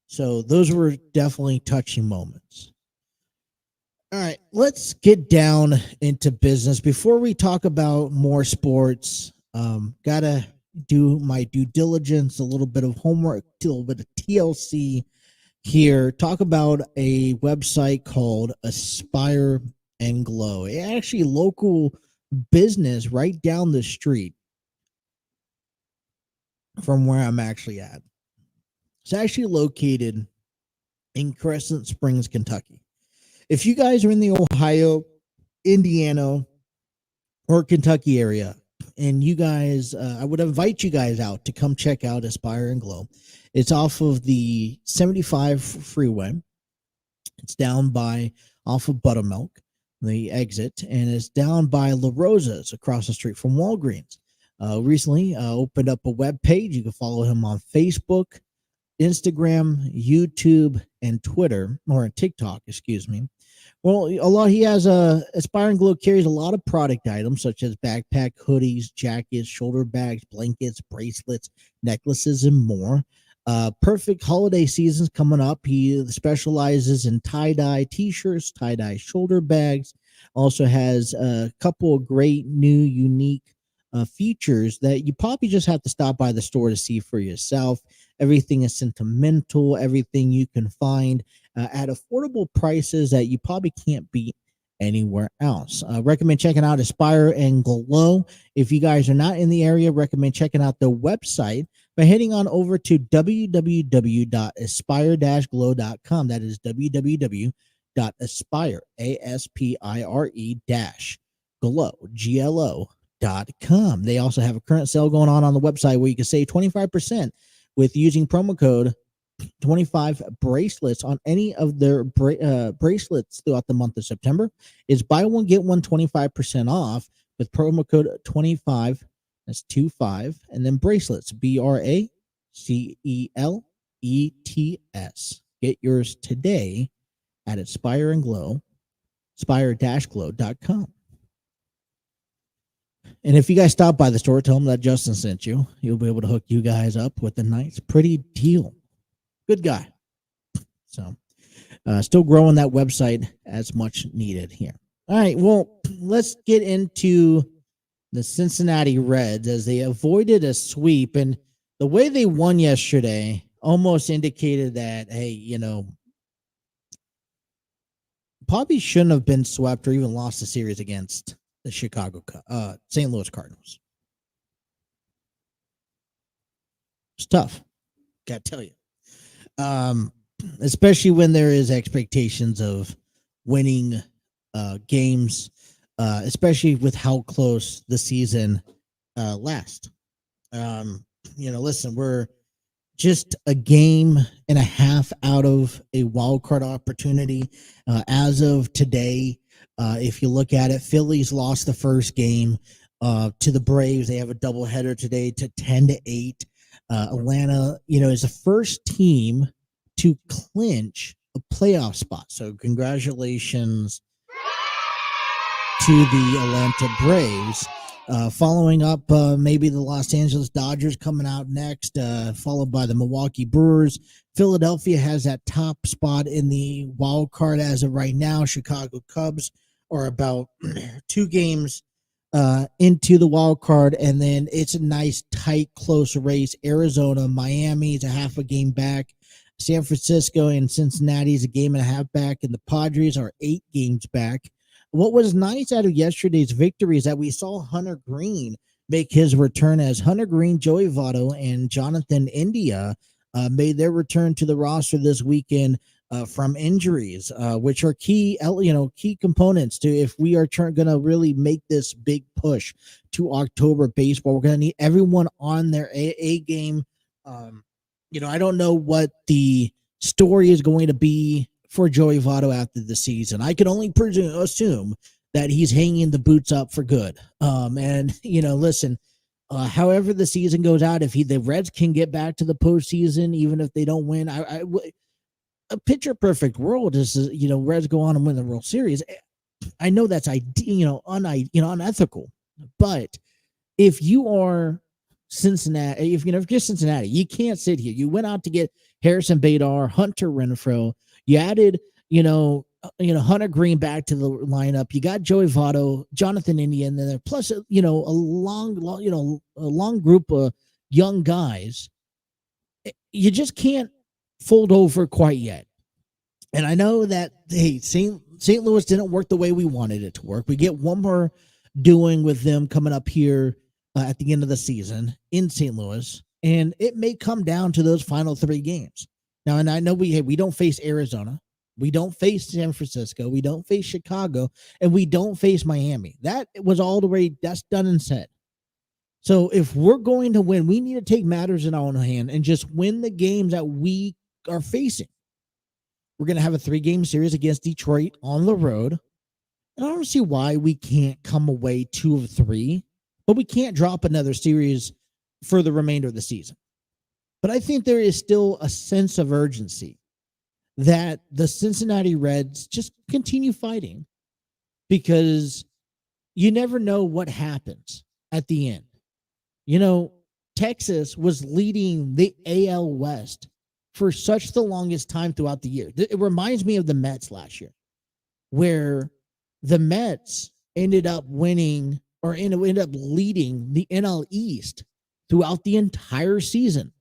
So those were definitely touching moments. All right, let's get down into business. Before we talk about more sports, gotta do my due diligence, a little bit of homework, a little bit of TLC here. Talk about a website called Aspire and Glow. It's actually local business right down the street from where I'm actually at. It's actually located in Crescent Springs, Kentucky. If you guys are in the Ohio, Indiana, or Kentucky area, and you guys, I would invite you guys out to come check out Aspire and Glow. It's off of the 75 freeway. It's down off of Buttermilk, the exit, and it's down by La Rosa's across the street from Walgreens. Recently opened up a web page. You can follow him on Facebook, Instagram, YouTube, and Twitter, or TikTok, excuse me. Well, he has Aspire and Glow carries a lot of product items such as backpack, hoodies, jackets, shoulder bags, blankets, bracelets, necklaces, and more. Perfect holiday season's coming up. He specializes in tie-dye t-shirts, tie-dye shoulder bags. Also has a couple of great new unique features that you probably just have to stop by the store to see for yourself. Everything is sentimental. Everything you can find at affordable prices that you probably can't beat anywhere else. Recommend checking out Aspire and Glow. If you guys are not in the area, recommend checking out the website by heading on over to www.aspire-glow.com. That is www.aspire, ASPIRE-glow.com. They also have a current sale going on the website where you can save 25% with using promo code 25 bracelets on any of their bracelets throughout the month of September. Is buy one, get one 25% off. with promo code 25. That's 25. And then bracelets, BRACELETS. Get yours today at Aspire and Glow, aspire-glow.com. And if you guys stop by the store, tell them that Justin sent you. He'll be able to hook you guys up with a nice, pretty deal. Good guy. So, still growing that website as much needed here. All right, well, let's get into the Cincinnati Reds as they avoided a sweep. And the way they won yesterday almost indicated that, hey, you know, probably shouldn't have been swept or even lost the series against the St. Louis Cardinals. It's tough, gotta tell you. Especially when there is expectations of winning games, especially with how close the season lasts. Listen, we're just a game and a half out of a wild card opportunity. As of today, if you look at it, Phillies lost the first game to the Braves. They have a doubleheader today to 10-8. Atlanta, is the first team to clinch a playoff spot. So congratulations to the Atlanta Braves. Following up, maybe the Los Angeles Dodgers coming out next, followed by the Milwaukee Brewers. Philadelphia has that top spot in the wild card as of right now. Chicago Cubs are about 2 games into the wild card, and then it's a nice, tight, close race. Arizona, Miami is a half a game back. San Francisco and Cincinnati is a game and a half back, and the Padres are 8 games back. What was nice out of yesterday's victory is that we saw Hunter Green make his return, as Hunter Green, Joey Votto, and Jonathan India made their return to the roster this weekend from injuries, which are key components to if we are going to really make this big push to October baseball. We're going to need everyone on their A game. I don't know what the story is going to be for Joey Votto after the season. I can only assume that he's hanging the boots up for good. Listen, however the season goes out, if the Reds can get back to the postseason, even if they don't win, a picture perfect world is, Reds go on and win the World Series. I know that's unethical, but if you are Cincinnati, if you're Cincinnati, you can't sit here. You went out to get Harrison Bader, Hunter Renfroe. You added, Hunter Green back to the lineup. You got Joey Votto, Jonathan India, and then plus, a long group of young guys. You just can't fold over quite yet. And I know that, hey, St. Louis didn't work the way we wanted it to work. We get one more doing with them coming up here at the end of the season in St. Louis, and it may come down to those final 3 games. Now, and I know we don't face Arizona, we don't face San Francisco, we don't face Chicago, and we don't face Miami. That was all the way, that's done and said. So if we're going to win, we need to take matters in our own hand and just win the games that we are facing. We're going to have a 3-game series against Detroit on the road. And I don't see why we can't come away 2 of 3, but we can't drop another series for the remainder of the season. But I think there is still a sense of urgency that the Cincinnati Reds just continue fighting, because you never know what happens at the end. Texas was leading the AL West for such the longest time throughout the year. It reminds me of the Mets last year, where the Mets ended up winning or ended up leading the NL East throughout the entire season.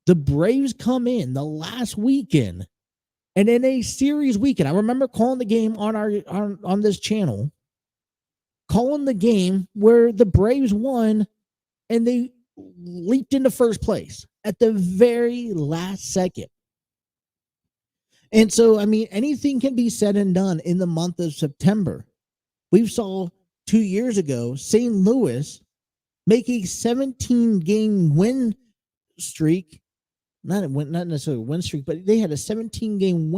The Braves come in the last weekend, and in a series weekend, I remember calling the game on this channel, calling the game where the Braves won and they leaped into first place at the very last second. And so, anything can be said and done in the month of September. We saw 2 years ago, St. Louis make a 17-game win streak. Not necessarily a win streak, but they had a 17-game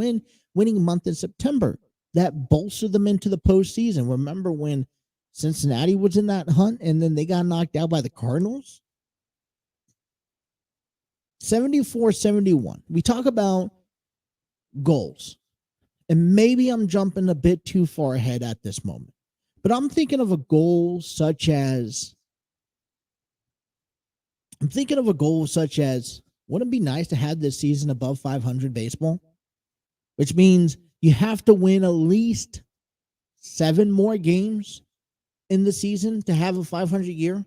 winning month in September that bolstered them into the postseason. Remember when Cincinnati was in that hunt, and then they got knocked out by the Cardinals. 74-71. We talk about goals. And maybe I'm jumping a bit too far ahead at this moment. But I'm thinking of a goal such as, wouldn't it be nice to have this season above 500 baseball? Which means you have to win at least 7 more games in the season to have a 500 year.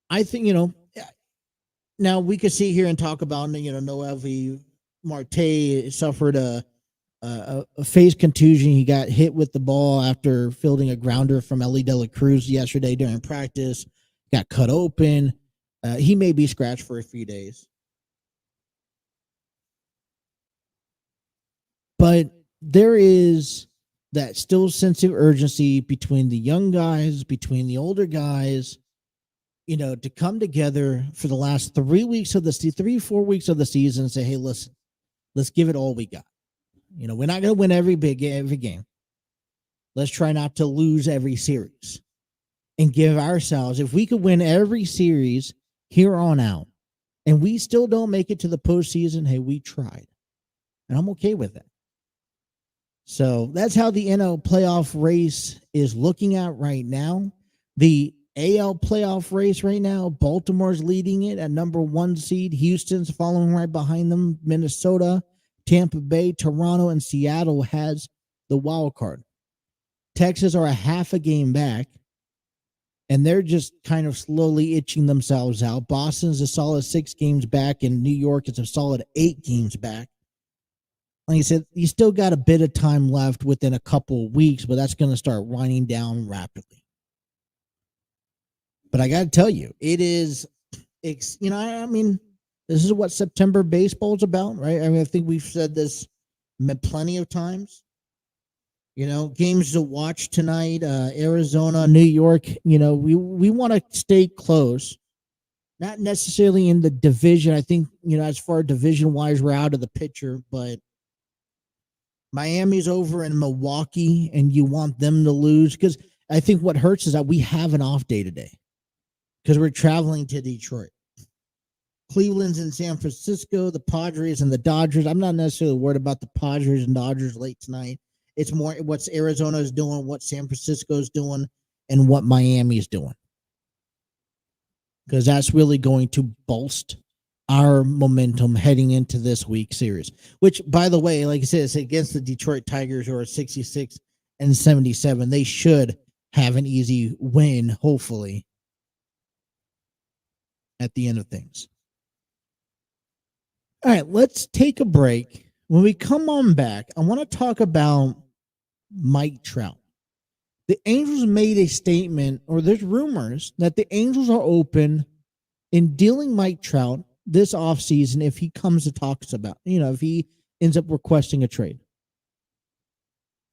I think, now we could sit here and talk about, Noelvi Marte suffered a face contusion. He got hit with the ball after fielding a grounder from Ellie De La Cruz yesterday during practice. Got cut open. He may be scratched for a few days. But there is that still sense of urgency between the young guys, between the older guys, to come together for the last 3 weeks of the 4 weeks of the season and say, hey, listen, let's give it all we got. We're not going to win every game. Let's try not to lose every series and give ourselves, if we could win every series here on out and we still don't make it to the postseason, hey, we tried. And I'm okay with that. So that's how the NL playoff race is looking at right now. The AL playoff race right now, Baltimore's leading it at number 1 seed. Houston's following right behind them. Minnesota, Tampa Bay, Toronto, and Seattle has the wild card. Texas are a half a game back, and they're just kind of slowly itching themselves out. Boston's a solid 6 games back, and New York is a solid 8 games back. Like I said, you still got a bit of time left within a couple of weeks, but that's going to start winding down rapidly. But I got to tell you, it is, this is what September baseball is about, right? I think we've said this plenty of times. Games to watch tonight, Arizona, New York, we want to stay close. Not necessarily in the division. I think, as far division-wise, we're out of the picture, but Miami's over in Milwaukee, and you want them to lose. Because I think what hurts is that we have an off day today because we're traveling to Detroit. Cleveland's in San Francisco, the Padres and the Dodgers. I'm not necessarily worried about the Padres and Dodgers late tonight. It's more what Arizona is doing, what San Francisco is doing, and what Miami is doing. Because that's really going to bolster our momentum heading into this week's series. Which, by the way, like I said, it's against the Detroit Tigers, who are 66-77. They should have an easy win, hopefully, at the end of things. All right, let's take a break. When we come on back, I want to talk about Mike Trout. The Angels made a statement, or there's rumors that the Angels are open in dealing Mike Trout this offseason if he comes to talks about, if he ends up requesting a trade.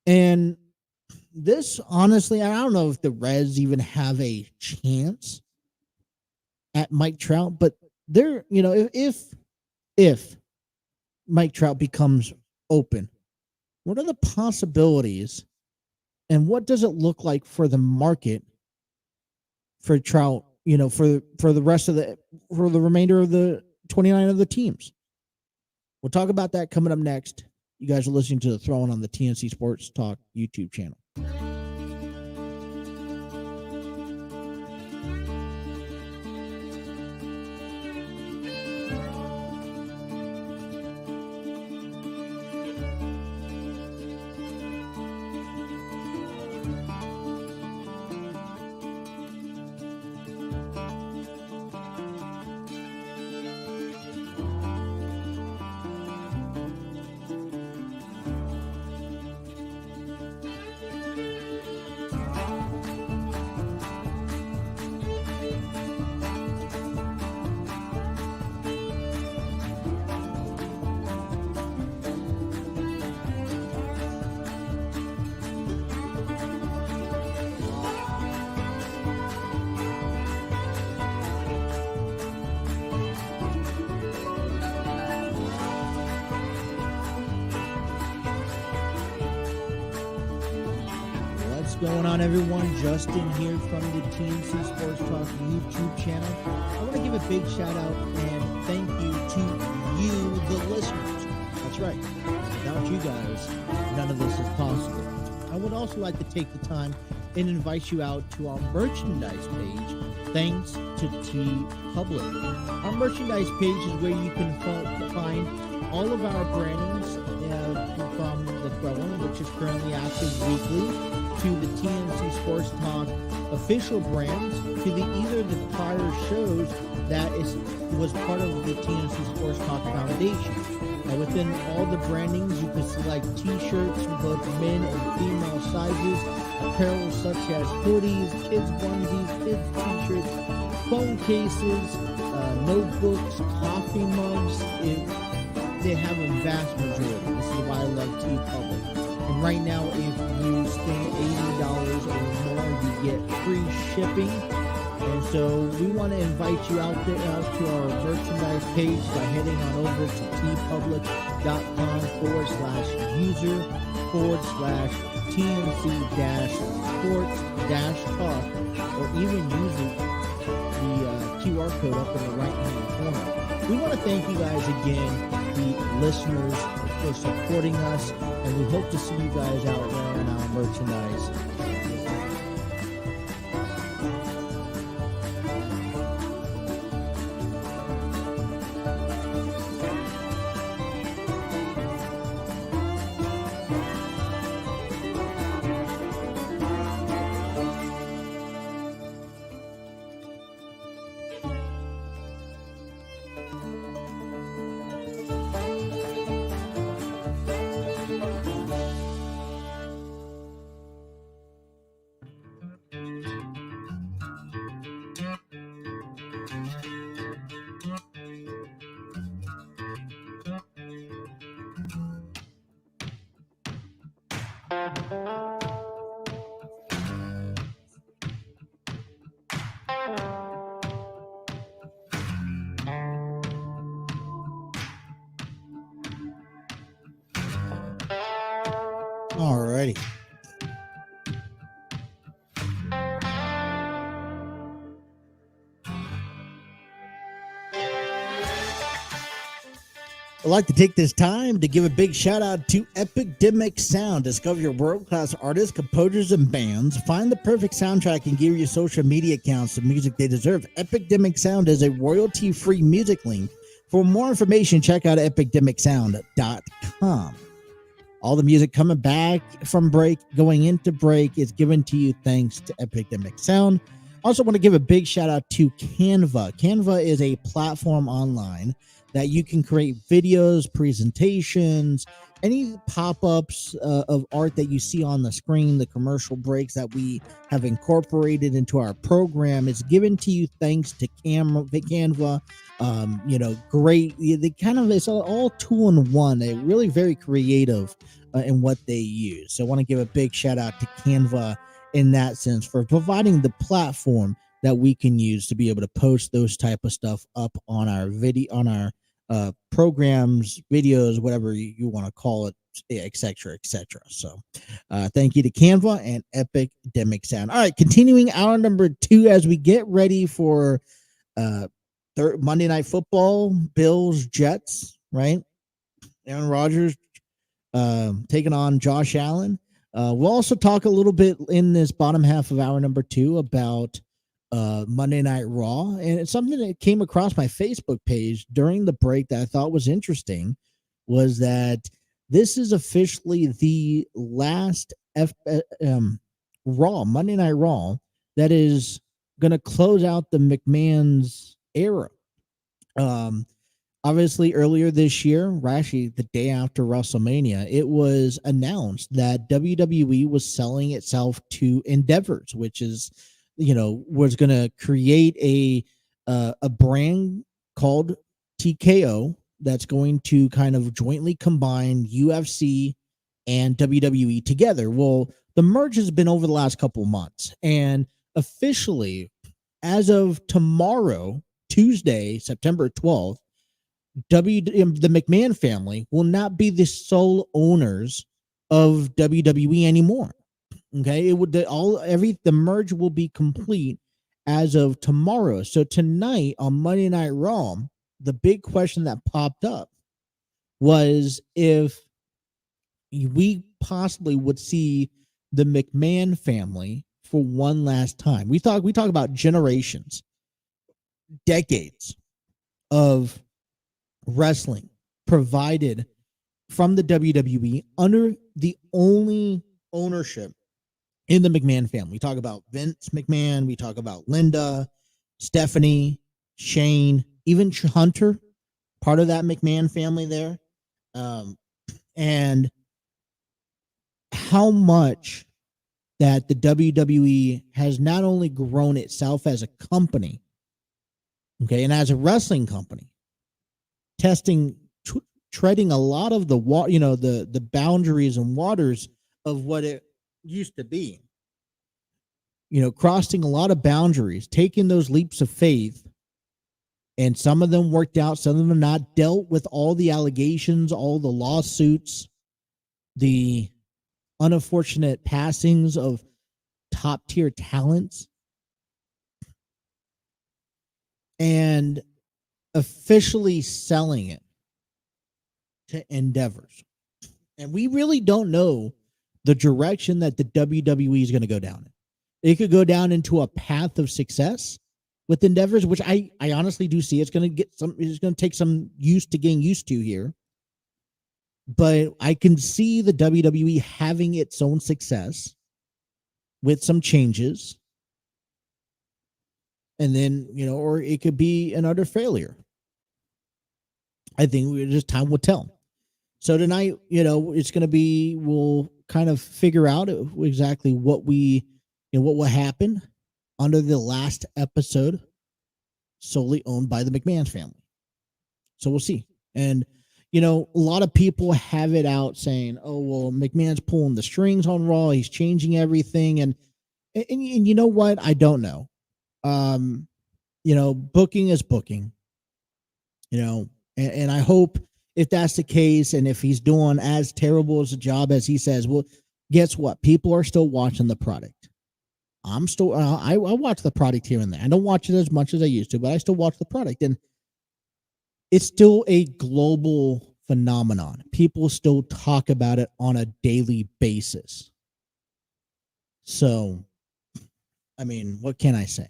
And this, honestly, I don't know if the Reds even have a chance at Mike Trout, but they're, if Mike Trout becomes open, what are the possibilities and what does it look like for the market for Trout, for the remainder of the 29 of the teams? We'll talk about that coming up next. You guys are listening to the Throwing on the TNC Sports Talk YouTube channel. going on, everyone? Justin here from the TNC Sports Talk YouTube channel. I want to give a big shout out and thank you to you, the listeners. That's right. Without you guys, none of this is possible. I would also like to take the time and invite you out to our merchandise page, thanks to T Public. Our merchandise page is where you can find all of our brandings from the fallon, which is currently active weekly, to the TNC Sports Talk official brands, to either the prior shows that was part of the TNC Sports Talk Foundation. Within all the brandings, you can select t-shirts in both men and female sizes, apparel such as hoodies, kids onesies, kids t-shirts, phone cases, notebooks, coffee mugs. They have a vast majority. This is why I love T Public. And right now, if you spend $80 or more, you get free shipping. And so we want to invite you out to our merchandise page by heading on over to tpublic.com/user/TNC-sports-talk, or even using the QR code up in the right-hand corner. We want to thank you guys again, the listeners, for supporting us, and we hope to see you guys out wearing our merchandise. Alrighty. I'd like to take this time to give a big shout out to Epidemic Sound. Discover your world-class artists, composers, and bands. Find the perfect soundtrack and give your social media accounts the music they deserve. Epidemic Sound is a royalty-free music link. For more information, check out epidemicsound.com. All the music coming back from break, going into break, is given to you thanks to Epidemic Sound. Also want to give a big shout out to Canva. Canva is a platform online that you can create videos, presentations, any pop-ups of art that you see on the screen, the commercial breaks that we have incorporated into our program is given to you thanks to Canva. Great. They kind of, it's all two in one. They're really very creative in what they use. So I want to give a big shout out to Canva in that sense for providing the platform that we can use to be able to post those type of stuff up on our video, on our programs, videos, whatever you want to call it, etc., etc. So thank you to Canva and Epidemic Sound. All right, continuing hour number 2 as we get ready for Monday Night Football, Bills, Jets, right? Aaron Rodgers taking on Josh Allen. We'll also talk a little bit in this bottom half of hour number 2 about Monday Night Raw, and it's something that came across my Facebook page during the break that I thought was interesting, was that this is officially the last Raw, Monday Night Raw, that is going to close out the McMahon's era. Obviously, earlier this year, actually the day after WrestleMania, it was announced that WWE was selling itself to Endeavors, which is, was going to create a brand called TKO that's going to kind of jointly combine UFC and WWE together. Well, the merge has been over the last couple of months, and officially, as of tomorrow, Tuesday, September 12th, the McMahon family will not be the sole owners of WWE anymore. Okay, the merge will be complete as of tomorrow. So tonight on Monday Night Raw, the big question that popped up was if we possibly would see the McMahon family for one last time. We talk about generations, decades of wrestling provided from the WWE under the only ownership in the McMahon family. We talk about Vince McMahon, we talk about Linda, Stephanie, Shane, even Hunter, part of that McMahon family there. And how much that the WWE has not only grown itself as a company, okay, and as a wrestling company, treading a lot of the boundaries and waters of what it used to be. Crossing a lot of boundaries, taking those leaps of faith, and some of them worked out, some of them not, dealt with all the allegations, all the lawsuits, the unfortunate passings of top tier talents, and officially selling it to endeavors. And we really don't know the direction that the WWE is going to go down in. It could go down into a path of success with endeavors, which I honestly do see it's going to take some getting used to here. But I can see the WWE having its own success with some changes. And then, or it could be an utter failure. I think just time will tell. So tonight, it's going to be, we'll kind of figure out exactly what what will happen under the last episode solely owned by the McMahon family. So we'll see. And, a lot of people have it out saying, oh, well, McMahon's pulling the strings on Raw. He's changing everything. And you know what? I don't know. Booking is booking, and I hope if that's the case, and if he's doing as terrible as a job as he says, well, guess what? People are still watching the product. I'm still, I watch the product here and there. I don't watch it as much as I used to, but I still watch the product, and it's still a global phenomenon. People still talk about it on a daily basis. So, I mean, what can I say?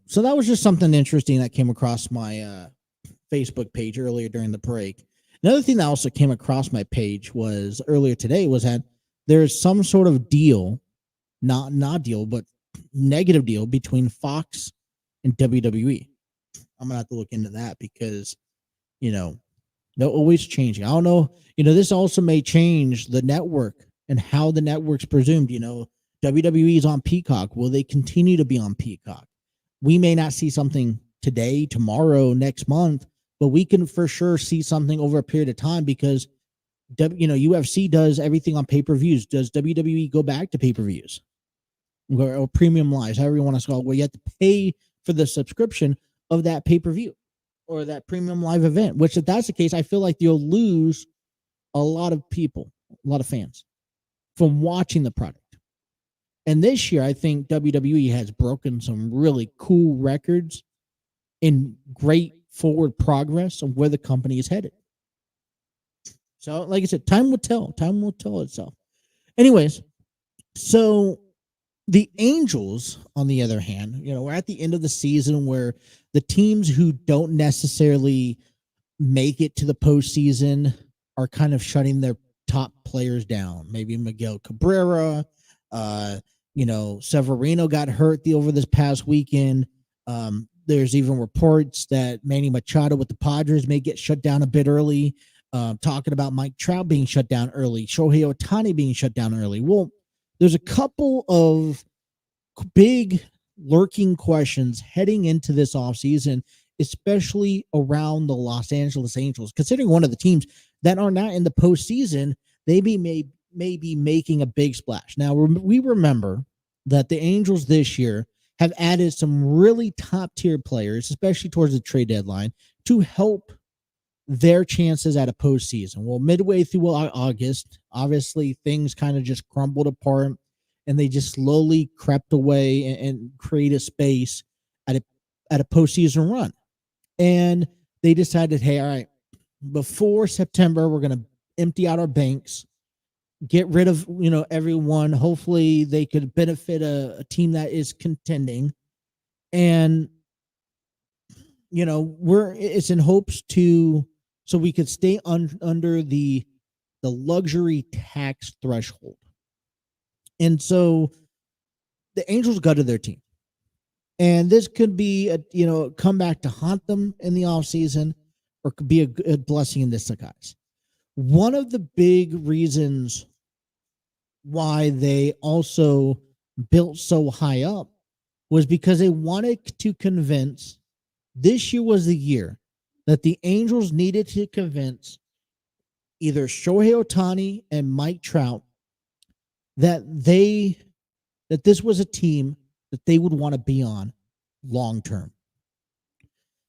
So that was just something interesting that came across my Facebook page earlier during the break. Another thing that also came across my page was earlier today was that there's some sort of deal, not deal, but negative deal between Fox and WWE. I'm gonna have to look into that because, they're always changing. I don't know. This also may change the network and how the network's presumed. WWE is on Peacock. Will they continue to be on Peacock? We may not see something today, tomorrow, next month, but we can for sure see something over a period of time because, UFC does everything on pay-per-views. Does WWE go back to pay-per-views or premium lives, however you want to call it, where you have to pay for the subscription of that pay-per-view or that premium live event, which if that's the case, I feel like you'll lose a lot of people, a lot of fans from watching the product. And this year, I think WWE has broken some really cool records in great forward progress of where the company is headed. So, like I said, time will tell. Time will tell itself. Anyways, so the Angels, on the other hand, we're at the end of the season where the teams who don't necessarily make it to the postseason are kind of shutting their top players down. Maybe Miguel Cabrera, Severino got hurt over this past weekend. There's even reports that Manny Machado with the Padres may get shut down a bit early. Talking about Mike Trout being shut down early, Shohei Ohtani being shut down early. Well, there's a couple of big lurking questions heading into this offseason, especially around the Los Angeles Angels, considering one of the teams that are not in the postseason, they may be making a big splash. Now, we remember that the Angels this year have added some really top-tier players, especially towards the trade deadline, to help their chances at a postseason. Well, midway through August, obviously things kind of just crumbled apart, and they just slowly crept away and create a space at a postseason run. And they decided, hey, all right, before September, we're going to empty out our banks, get rid of everyone. Hopefully, they could benefit a team that is contending, and it's in hopes so we could stay under the luxury tax threshold. And so the Angels gutted their team. And this could be a comeback to haunt them in the offseason, or could be a blessing in disguise. One of the big reasons why they also built so high up was because they wanted to convince, this year was the year that the Angels needed to convince either Shohei Ohtani and Mike Trout that this was a team that they would want to be on long term.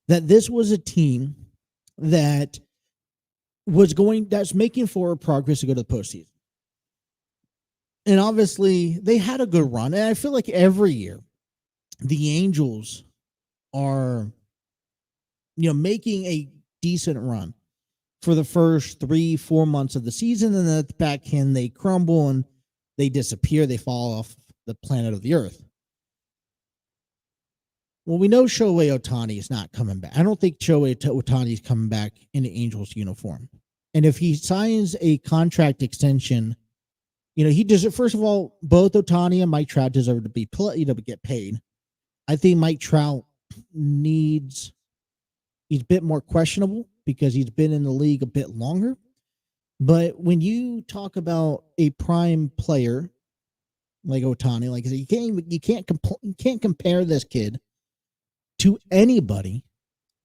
That this was a team that's making forward progress to go to the postseason. And obviously they had a good run. And I feel like every year the Angels are making a decent run for the first 3-4 months of the season, and then at the back end they crumble and they disappear. They fall off the planet of the earth. Well, we know Shohei Ohtani is not coming back. I don't think Shohei Ohtani is coming back in the Angels uniform. And if he signs a contract extension, he deserves, first of all, both Ohtani and Mike Trout deserve to be get paid. I think Mike Trout he's a bit more questionable because he's been in the league a bit longer. But when you talk about a prime player like Ohtani, like I said, you can't compare this kid to anybody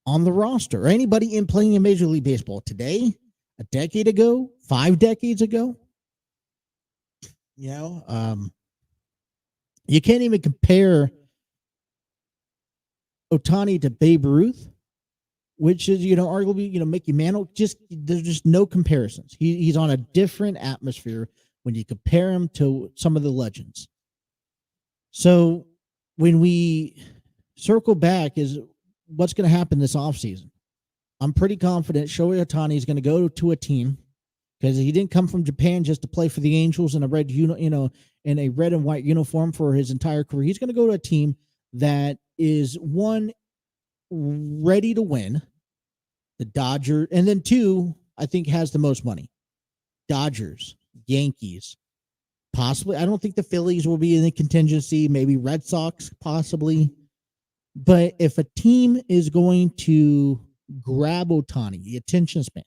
on the roster or anybody playing in Major League Baseball today, a decade ago, 5 decades ago. You can't even compare Ohtani to Babe Ruth, which is, arguably, Mickey Mantle. There's just no comparisons. He's on a different atmosphere when you compare him to some of the legends. So when we circle back is what's going to happen this offseason. I'm pretty confident Shohei Ohtani is going to go to a team, because he didn't come from Japan just to play for the Angels in a red in a red and white uniform for his entire career. He's going to go to a team that is, one, ready to win, the Dodgers, and then 2, I think has the most money. Dodgers, Yankees, possibly. I don't think the Phillies will be in the contingency, maybe Red Sox, possibly. But if a team is going to grab Ohtani, the attention span,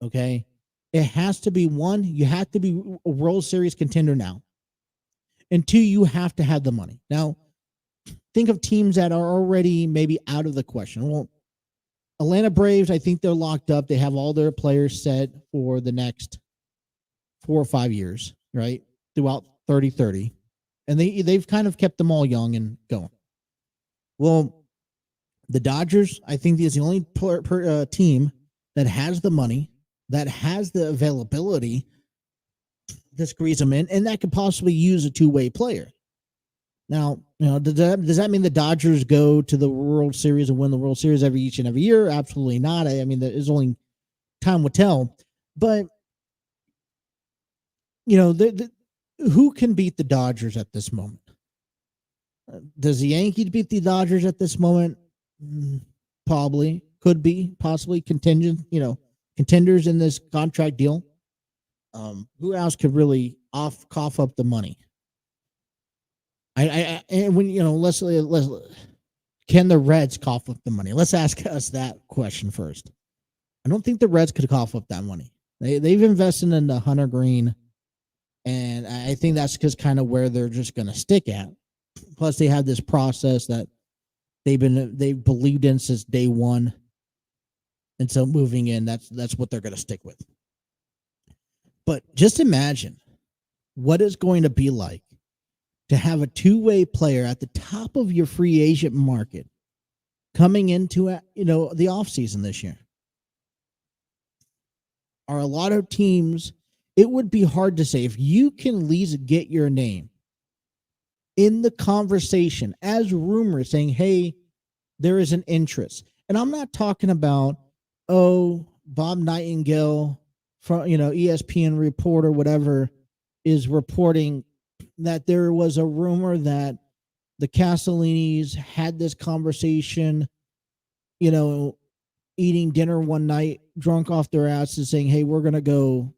okay, it has to be, 1, you have to be a World Series contender now. And 2, you have to have the money. Now, think of teams that are already maybe out of the question. Well, Atlanta Braves, I think they're locked up. They have all their players set for the next 4 or 5 years, right? Throughout 30-30. And they've kind of kept them all young and going. Well, the Dodgers, I think, is the only team that has the money, that has the availability to squeeze them in, and that could possibly use a two-way player. Now, does that mean the Dodgers go to the World Series and win the World Series each and every year? Absolutely not. I mean, there's only time will tell. But, who can beat the Dodgers at this moment? Does the Yankees beat the Dodgers at this moment? Probably. Could be. Possibly contenders in this contract deal. Who else could really cough up the money? And when let's can the Reds cough up the money? Let's ask us that question first. I don't think the Reds could cough up that money. They've invested in the Hunter Green, and I think that's just kind of where they're just going to stick at. Plus, they have this process that they've believed in since day one, and so moving in, that's what they're going to stick with. But just imagine what it's going to be like to have a two-way player at the top of your free agent market coming into the offseason this year. are a lot of teams. It would be hard to say if you can at least get your name in the conversation as rumors saying, hey, there is an interest. And I'm not talking about, oh, Bob Nightingale from, ESPN reporter, whatever, is reporting that there was a rumor that the Castellinis had this conversation, eating dinner one night, drunk off their asses, saying, hey, we're going to go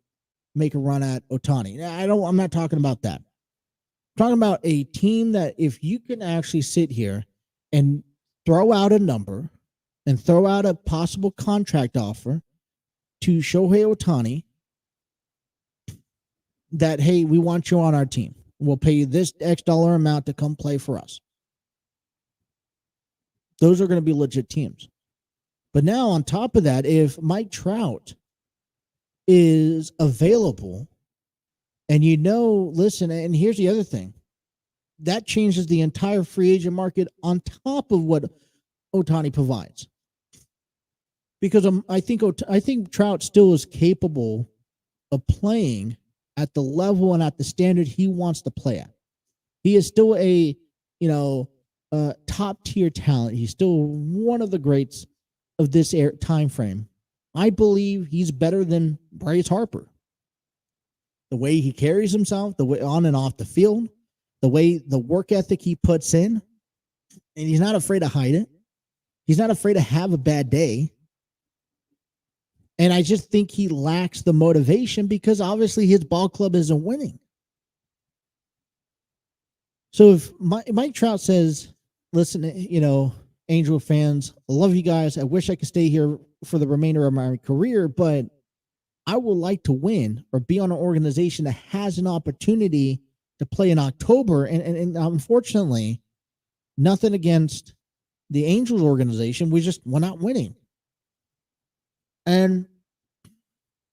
make a run at Ohtani. I'm not talking about that. I'm talking about a team that if you can actually sit here and throw out a number and throw out a possible contract offer to Shohei Ohtani that, hey, we want you on our team. We'll pay you this X dollar amount to come play for us. Those are going to be legit teams. But now on top of that, if Mike Trout is available and listen, and here's the other thing, that changes the entire free agent market on top of what Ohtani provides. Because I think Trout still is capable of playing at the level and at the standard he wants to play at. He is still a top tier talent. He's still one of the greats of this time frame. I believe he's better than Bryce Harper. The way he carries himself, the way on and off the field, the work ethic he puts in, and he's not afraid to hide it. He's not afraid to have a bad day. And I just think he lacks the motivation because obviously his ball club isn't winning. So if Mike Trout says, listen, Angel fans, I love you guys. I wish I could stay here for the remainder of my career, but I would like to win or be on an organization that has an opportunity to play in October. And unfortunately, nothing against the Angels organization. We're not winning. And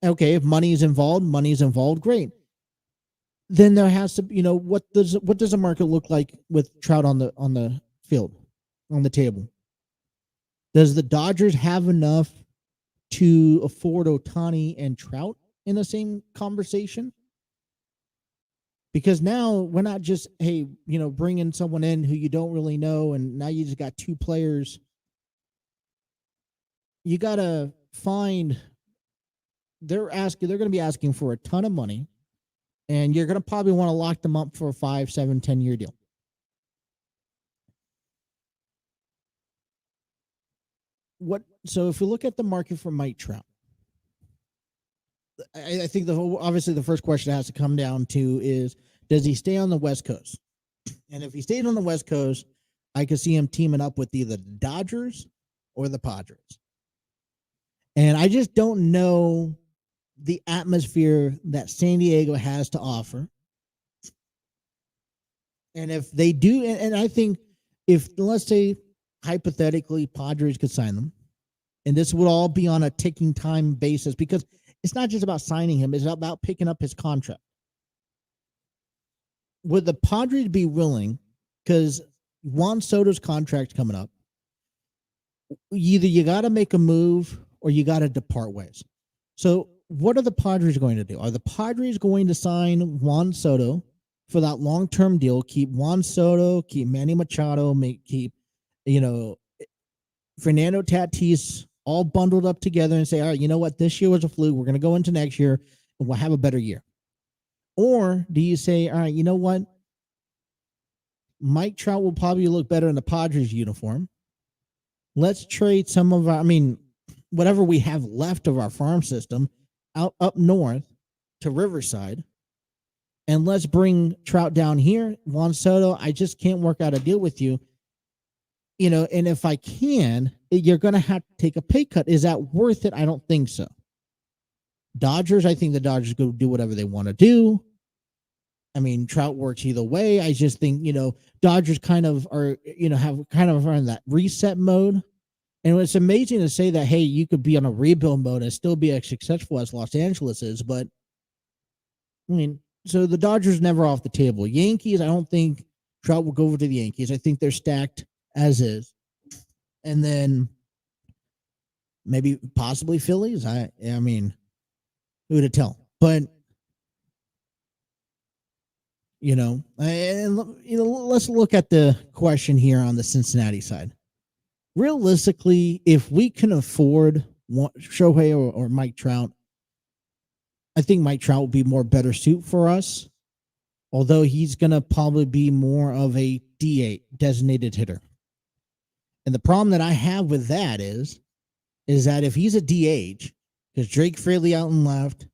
okay, if money is involved, great. Then there has to, what does the market look like with Trout on the field, on the table? Does the Dodgers have enough to afford Ohtani and Trout in the same conversation? Because now we're not just, hey, bringing someone in who you don't really know, and now you just got two players. You got to find, they're going to be asking for a ton of money, and you're going to probably want to lock them up for a 5, 7, 10-year deal. So if we look at the market for Mike Trout, I think obviously the first question that has to come down to is, does he stay on the West Coast? And if he stays on the West Coast, I could see him teaming up with either the Dodgers or the Padres. And I just don't know the atmosphere that San Diego has to offer. And if they do, and I think if, let's say, hypothetically, Padres could sign them, and this would all be on a ticking time basis, because it's not just about signing him, it's about picking up his contract. Would the Padres be willing, because Juan Soto's contract's coming up, either you got to make a move or you got to depart ways. So what are the Padres going to do? Are the Padres going to sign Juan Soto for that long-term deal, keep Juan Soto, keep Manny Machado, keep, Fernando Tatis all bundled up together and say, all right, you know what? This year was a fluke. We're going to go into next year and we'll have a better year. Or do you say, all right, you know what? Mike Trout will probably look better in the Padres uniform. Let's trade some of whatever we have left of our farm system up north to Riverside. And let's bring Trout down here. Juan Soto, I just can't work out a deal with you. And if I can, you're going to have to take a pay cut. Is that worth it? I don't think so. Dodgers, I think the Dodgers go do whatever they want to do. Trout works either way. I just think, Dodgers kind of are, are in that reset mode. And it's amazing to say that, hey, you could be on a rebuild mode and still be as successful as Los Angeles is. But, so the Dodgers never off the table. Yankees, I don't think Trout will go over to the Yankees. I think they're stacked as is. And then maybe possibly Phillies. I mean, Who to tell? But let's look at the question here on the Cincinnati side. Realistically, if we can afford Shohei or Mike Trout, I think Mike Trout would be more better suit for us, although he's going to probably be more of a DH, designated hitter. And the problem that I have with that is that if he's a DH, because Drake Fraley out and left,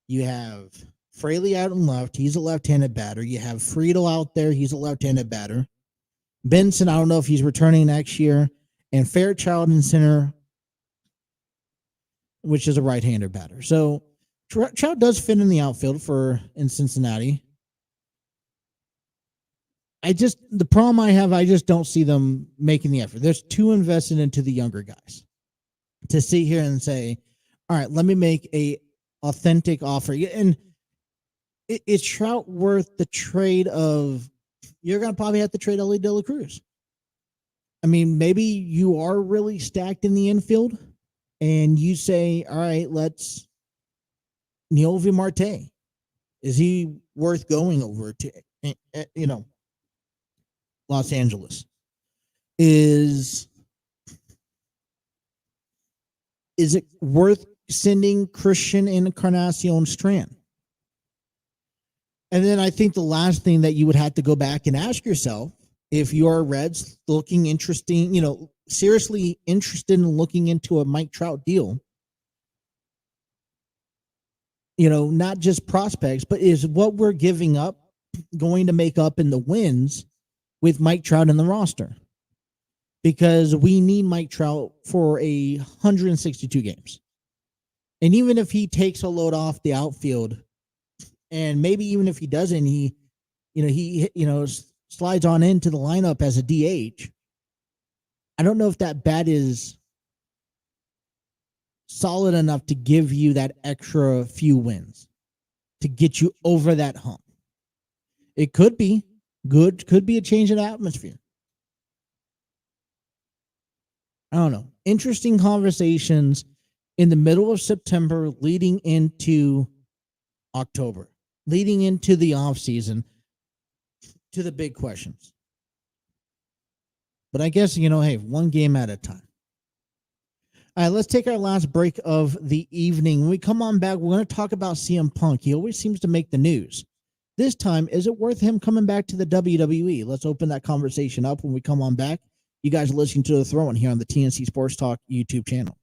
you have Fraley out and left, he's a left-handed batter. You have Friedel out there, he's a left-handed batter. Benson, I don't know if he's returning next year. And Fairchild in center, which is a right-hander batter. So Trout does fit in the outfield in Cincinnati. The problem I have, I just don't see them making the effort. There's too invested into the younger guys to sit here and say, all right, let me make a authentic offer. And is Trout worth the trade of, you're going to probably have to trade Ellie De La Cruz. I mean, maybe you are really stacked in the infield and you say, all right, let's Neovy Marte. Is he worth going over to, Los Angeles? Is it worth sending Christian Encarnacion Strand? And then I think the last thing that you would have to go back and ask yourself, if you are Reds looking interesting, seriously interested in looking into a Mike Trout deal, not just prospects, but is what we're giving up going to make up in the wins with Mike Trout in the roster? Because we need Mike Trout for 162 games. And even if he takes a load off the outfield, and maybe even if he doesn't, he slides on into the lineup as a DH. I don't know if that bat is solid enough to give you that extra few wins to get you over that hump. It could be good, could be a change in atmosphere. I don't know. Interesting conversations in the middle of September leading into October, leading into the offseason to the big questions. But I guess, hey, one game at a time. All right, let's take our last break of the evening. When we come on back, we're going to talk about CM Punk. He always seems to make the news. This time, is it worth him coming back to the WWE? Let's open that conversation up when we come on back. You guys are listening to The Throw-In here on the TNC Sports Talk YouTube channel.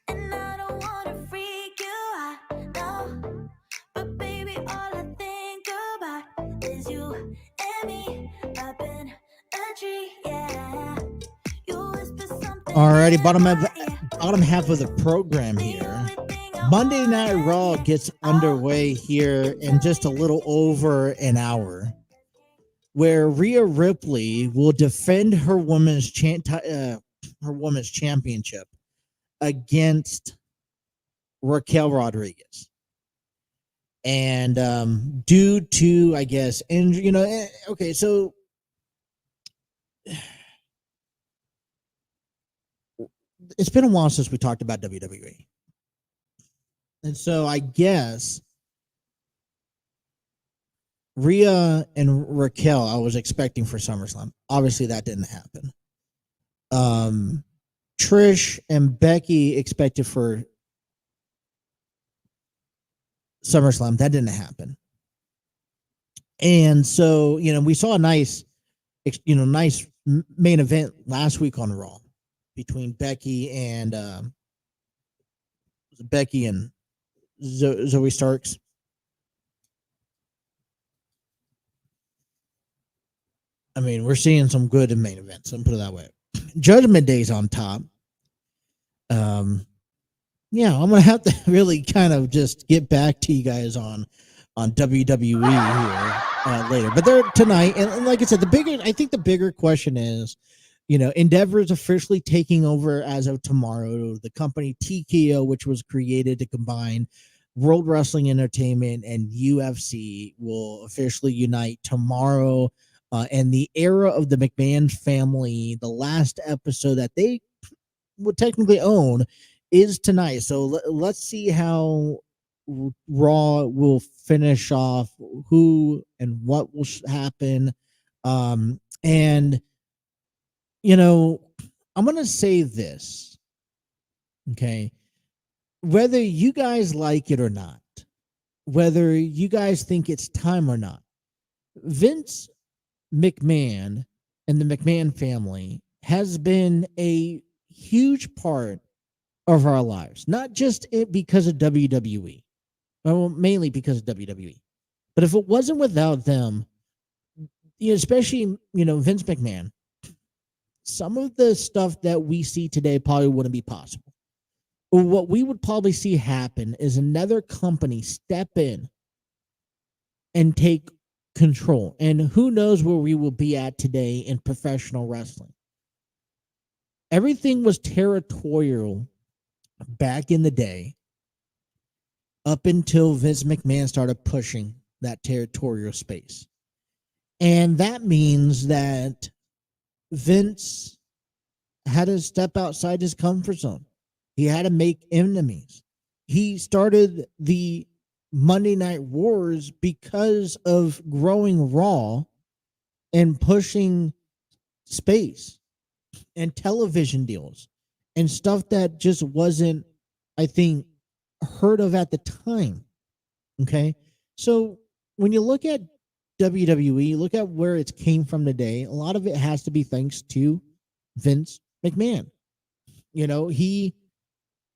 And I don't wanna freak you out, no. But baby, all I think about is you and me up in a tree, yeah. You whisper something. Alrighty, in bottom my half, ear. bottom half of the program The here. only thing I Monday wanna Night Raw hear. gets underway here in just a little over an hour, where Rhea Ripley will defend her women's championship against Raquel Rodriguez. And due to, I guess, injury, okay, so it's been a while since we talked about WWE. And so I guess Rhea and Raquel, I was expecting for SummerSlam. Obviously, that didn't happen. Trish and Becky expected for SummerSlam. That didn't happen. And so, we saw a nice main event last week on Raw between Becky and Zoe Starks. I mean, we're seeing some good in main events. Let me put it that way. Judgment Day's on top. Yeah, I'm gonna have to really kind of just get back to you guys on WWE here later. But they're tonight, and like I said, I think the bigger question is, Endeavor is officially taking over as of tomorrow. The company TKO, which was created to combine World Wrestling Entertainment and UFC, will officially unite tomorrow. And the era of the McMahon family, the last episode that they would technically own, is tonight. So let's see how Raw will finish off, who and what will happen. And I'm going to say this, okay? Whether you guys like it or not, whether you guys think it's time or not, Vince McMahon and the McMahon family has been a huge part of our lives, not just because of WWE, well, mainly because of WWE. But if it wasn't without them, especially, Vince McMahon, some of the stuff that we see today probably wouldn't be possible. Or what we would probably see happen is another company step in and take control. And who knows where we will be at today in professional wrestling. Everything was territorial back in the day, up until Vince McMahon started pushing that territorial space. And that means that Vince had to step outside his comfort zone. He had to make enemies. He started the Monday Night Wars because of growing Raw and pushing space and television deals and stuff that just wasn't, I think, heard of at the time. Okay. So when you look at WWE, look at where it came from today, a lot of it has to be thanks to Vince McMahon.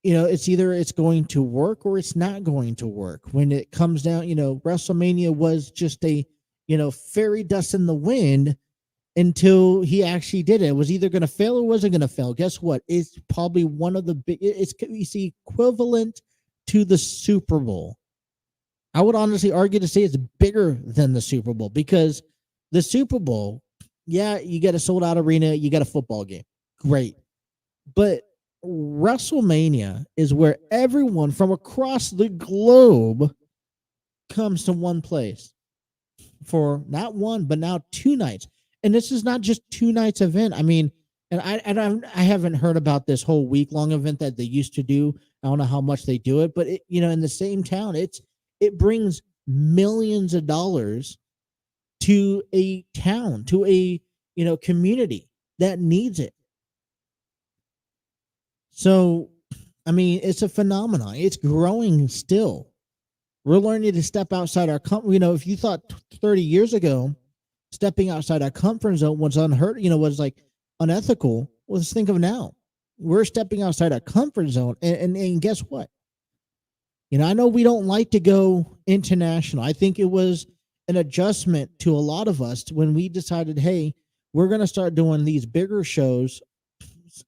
It's either it's going to work or it's not going to work. When it comes down, WrestleMania was just a, fairy dust in the wind until he actually did it. It was either going to fail or wasn't going to fail. Guess what? It's probably one of the big, it's equivalent to the Super Bowl. I would honestly argue to say it's bigger than the Super Bowl, because the Super Bowl, yeah, you get a sold out arena, you got a football game. Great. But WrestleMania is where everyone from across the globe comes to one place for not one, but now 2 nights. And this is not just 2 nights event. I mean, and I haven't heard about this whole week-long event that they used to do. I don't know how much they do it, but in the same town, it brings millions of dollars to a town, to a community that needs it. So, I mean, it's a phenomenon. It's growing still. We're learning to step outside our comfort. If you thought 30 years ago, stepping outside our comfort zone was unheard, was like unethical, well, let's think of now. We're stepping outside our comfort zone. And guess what? I know we don't like to go international. I think it was an adjustment to a lot of us when we decided, hey, we're going to start doing these bigger shows,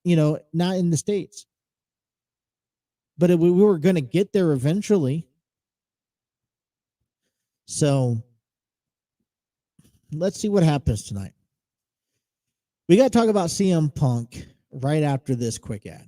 not in the States. But we were going to get there eventually. So let's see what happens tonight. We got to talk about CM Punk right after this quick ad.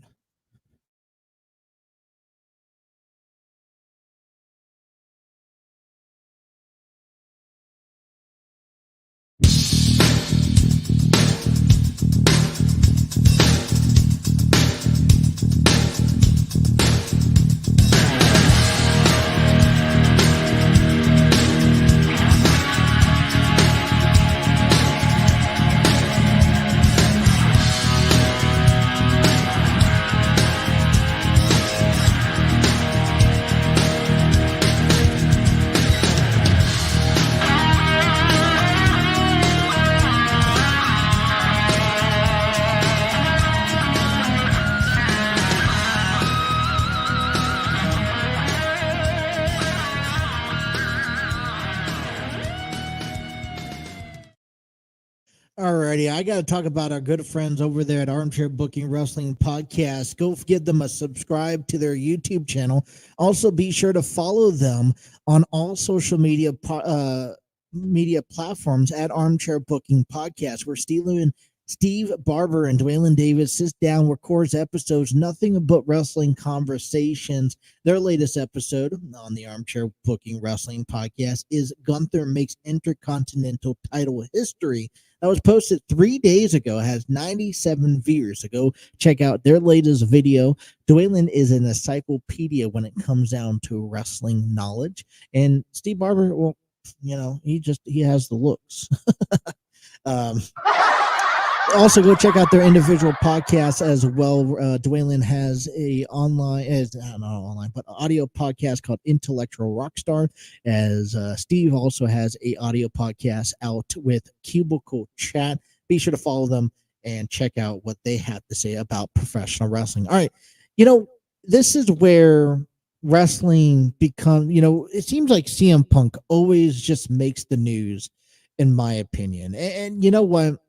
Alrighty, I got to talk about our good friends over there at Armchair Booking Wrestling Podcast. Go give them a subscribe to their YouTube channel. Also, be sure to follow them on all social media platforms at Armchair Booking Podcast, where Steve Barber and Dwaylon Davis sit down, records episodes, nothing but wrestling conversations. Their latest episode on the Armchair Booking Wrestling Podcast is Gunther Makes Intercontinental Title History. That was posted 3 days ago. It has 97 views. So go check out their latest video. Dwaylon is an encyclopedia when it comes down to wrestling knowledge. And Steve Barber, well, he has the looks. Also, go check out their individual podcasts as well. Dwaylon has audio podcast called Intellectual Rockstar. As Steve also has a audio podcast out with Cubicle Chat. Be sure to follow them and check out what they have to say about professional wrestling. All right, this is where wrestling becomes. It seems like CM Punk always just makes the news, in my opinion. And you know what?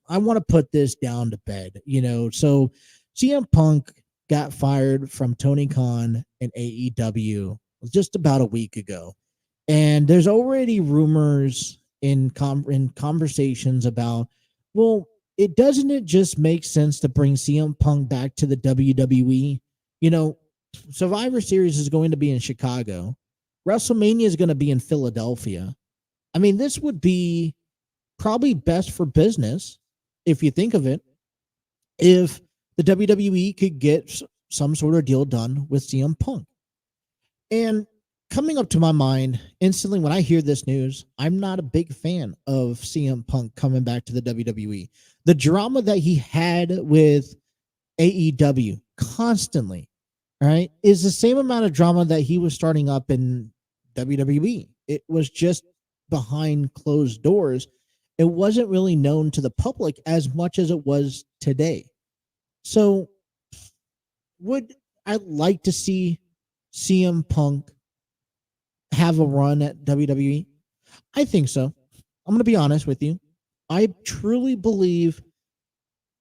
I want to put this down to bed, So CM Punk got fired from Tony Khan and AEW just about a week ago. And there's already rumors in conversations about, well, it just make sense to bring CM Punk back to the WWE? Survivor Series is going to be in Chicago. WrestleMania is going to be in Philadelphia. I mean, this would be probably best for business, if you think of it, if the WWE could get some sort of deal done with CM Punk. And coming up to my mind instantly when I hear this news, I'm not a big fan of CM Punk coming back to the WWE. The drama that he had with AEW constantly, right, is the same amount of drama that he was starting up in WWE. It was just behind closed doors. It wasn't really known to the public as much as it was today. So would I like to see CM Punk have a run at WWE? I think so. I'm going to be honest with you. I truly believe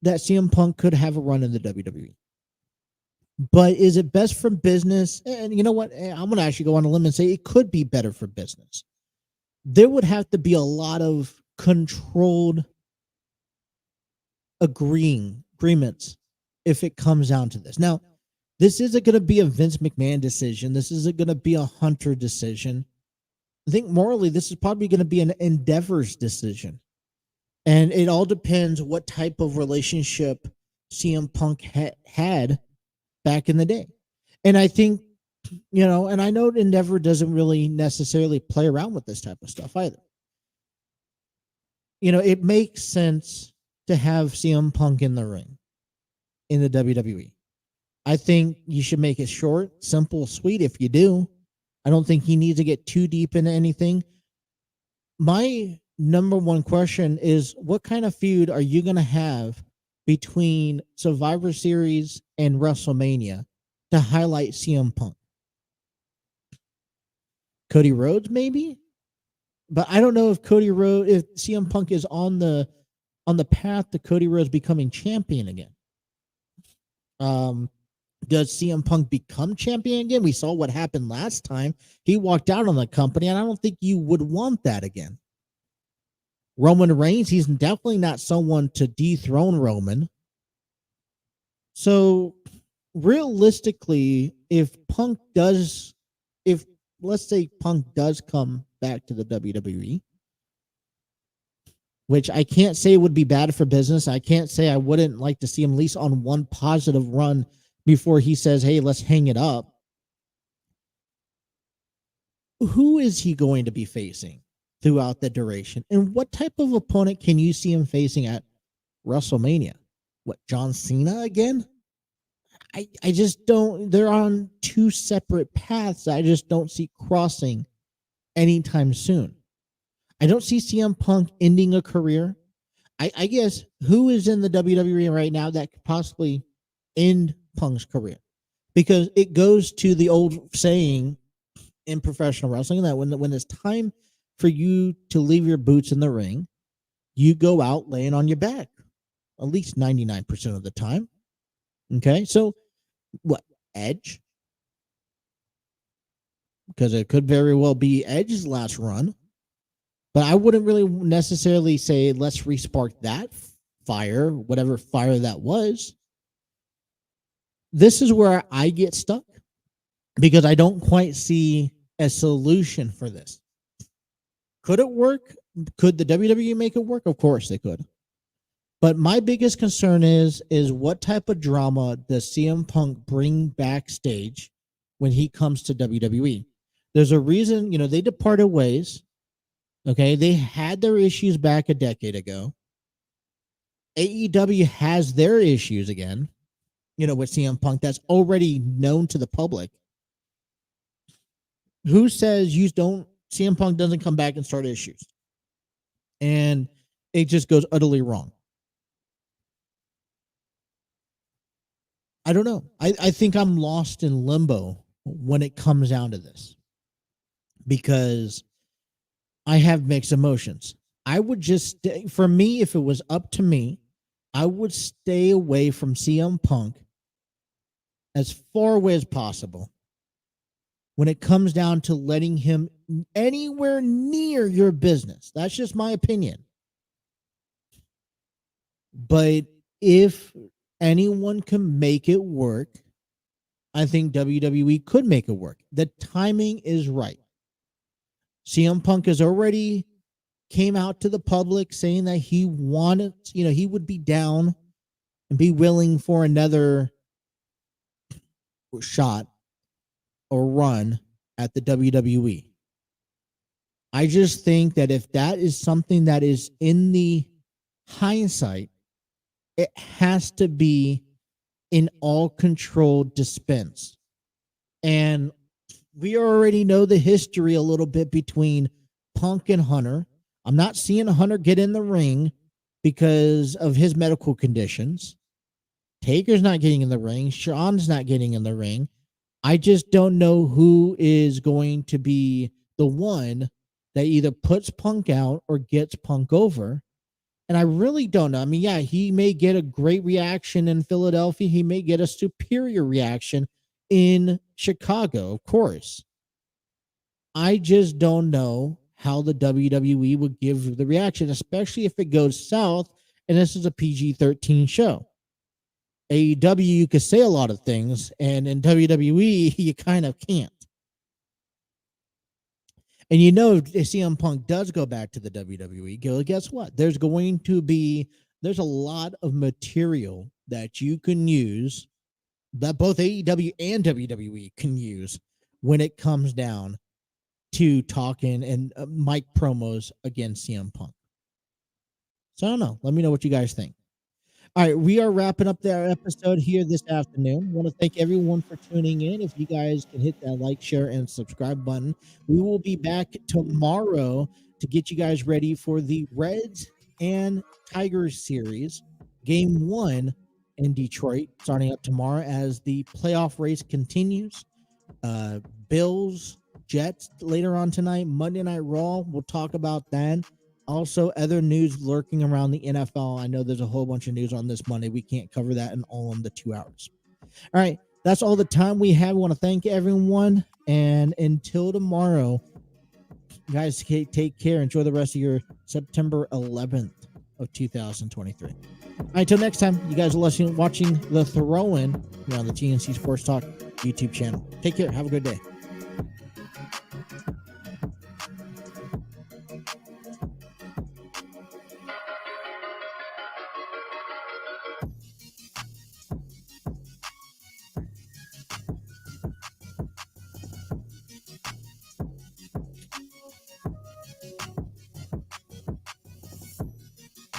that CM Punk could have a run in the WWE. But is it best for business? And you know what? I'm going to actually go on a limb and say it could be better for business. There would have to be a lot of controlled agreements if it comes down to this. Now, this isn't going to be a Vince McMahon decision. This isn't going to be a Hunter decision. I think morally, this is probably going to be an Endeavor's decision. And it all depends what type of relationship CM Punk had back in the day. And I think, and I know Endeavor doesn't really necessarily play around with this type of stuff either. It makes sense to have CM Punk in the ring in the WWE. I think you should make it short, simple, sweet if you do. I don't think he needs to get too deep into anything. My number one question is, what kind of feud are you going to have between Survivor Series and WrestleMania to highlight CM Punk? Cody Rhodes, maybe? But I don't know if if CM Punk is on the path to Cody Rhodes becoming champion again. Does CM Punk become champion again? We saw what happened last time. He walked out on the company, and I don't think you would want that again. Roman Reigns, he's definitely not someone to dethrone Roman. So realistically, if let's say Punk does come back to the WWE, which I can't say would be bad for business. I can't say I wouldn't like to see him at least on one positive run before he says, hey, let's hang it up. Who is he going to be facing throughout the duration? And what type of opponent can you see him facing at WrestleMania? What, John Cena again? I just don't. They're on two separate paths. I just don't see crossing anytime soon. I don't see CM Punk ending a career. I guess who is in the WWE right now that could possibly end Punk's career? Because it goes to the old saying in professional wrestling that when it's time for you to leave your boots in the ring, you go out laying on your back, at least 99% of the time. Okay, so what, Edge? Because it could very well be Edge's last run. But I wouldn't really necessarily say let's respark that fire, whatever fire that was. This is where I get stuck because I don't quite see a solution for this. Could it work? Could the WWE make it work? Of course they could. But my biggest concern is what type of drama does CM Punk bring backstage when he comes to WWE? There's a reason, they departed ways. Okay, they had their issues back a decade ago. AEW has their issues again, with CM Punk that's already known to the public. Who says CM Punk doesn't come back and start issues? And it just goes utterly wrong. I don't know. I think I'm lost in limbo when it comes down to this because I have mixed emotions. I would just for me, if it was up to me, I would stay away from CM Punk as far away as possible when it comes down to letting him anywhere near your business. That's just my opinion. But if anyone can make it work, I think WWE could make it work. The timing is right. CM Punk has already came out to the public saying that he wanted, he would be down and be willing for another shot or run at the WWE. I just think that if that is something that is in the hindsight, it has to be an all-controlled dispense. And we already know the history a little bit between Punk and Hunter. I'm not seeing Hunter get in the ring because of his medical conditions. Taker's not getting in the ring. Shawn's not getting in the ring. I just don't know who is going to be the one that either puts Punk out or gets Punk over. And I really don't know. I mean, yeah, he may get a great reaction in Philadelphia. He may get a superior reaction in Chicago, of course. I just don't know how the WWE would give the reaction, especially if it goes south and this is a PG-13 show. AEW, you could say a lot of things, and in WWE, you kind of can't. And if CM Punk does go back to the WWE, guess what? There's a lot of material that you can use that both AEW and WWE can use when it comes down to talking and mic promos against CM Punk. So I don't know. Let me know what you guys think. All right, we are wrapping up our episode here this afternoon. I want to thank everyone for tuning in. If you guys can hit that like, share, and subscribe button, we will be back tomorrow to get you guys ready for the Reds and Tigers series game 1 in Detroit starting up tomorrow as the playoff race continues. Bills, Jets later on tonight, Monday Night Raw. We'll talk about that. Also, other news lurking around the NFL. I know there's a whole bunch of news on this Monday. We can't cover that in all in the 2 hours. All right, that's all the time we have. We want to thank everyone. And until tomorrow, guys, take care. Enjoy the rest of your September 11th of 2023. All right, until next time, you guys are watching The Throw-In here on the TNC Sports Talk YouTube channel. Take care. Have a good day.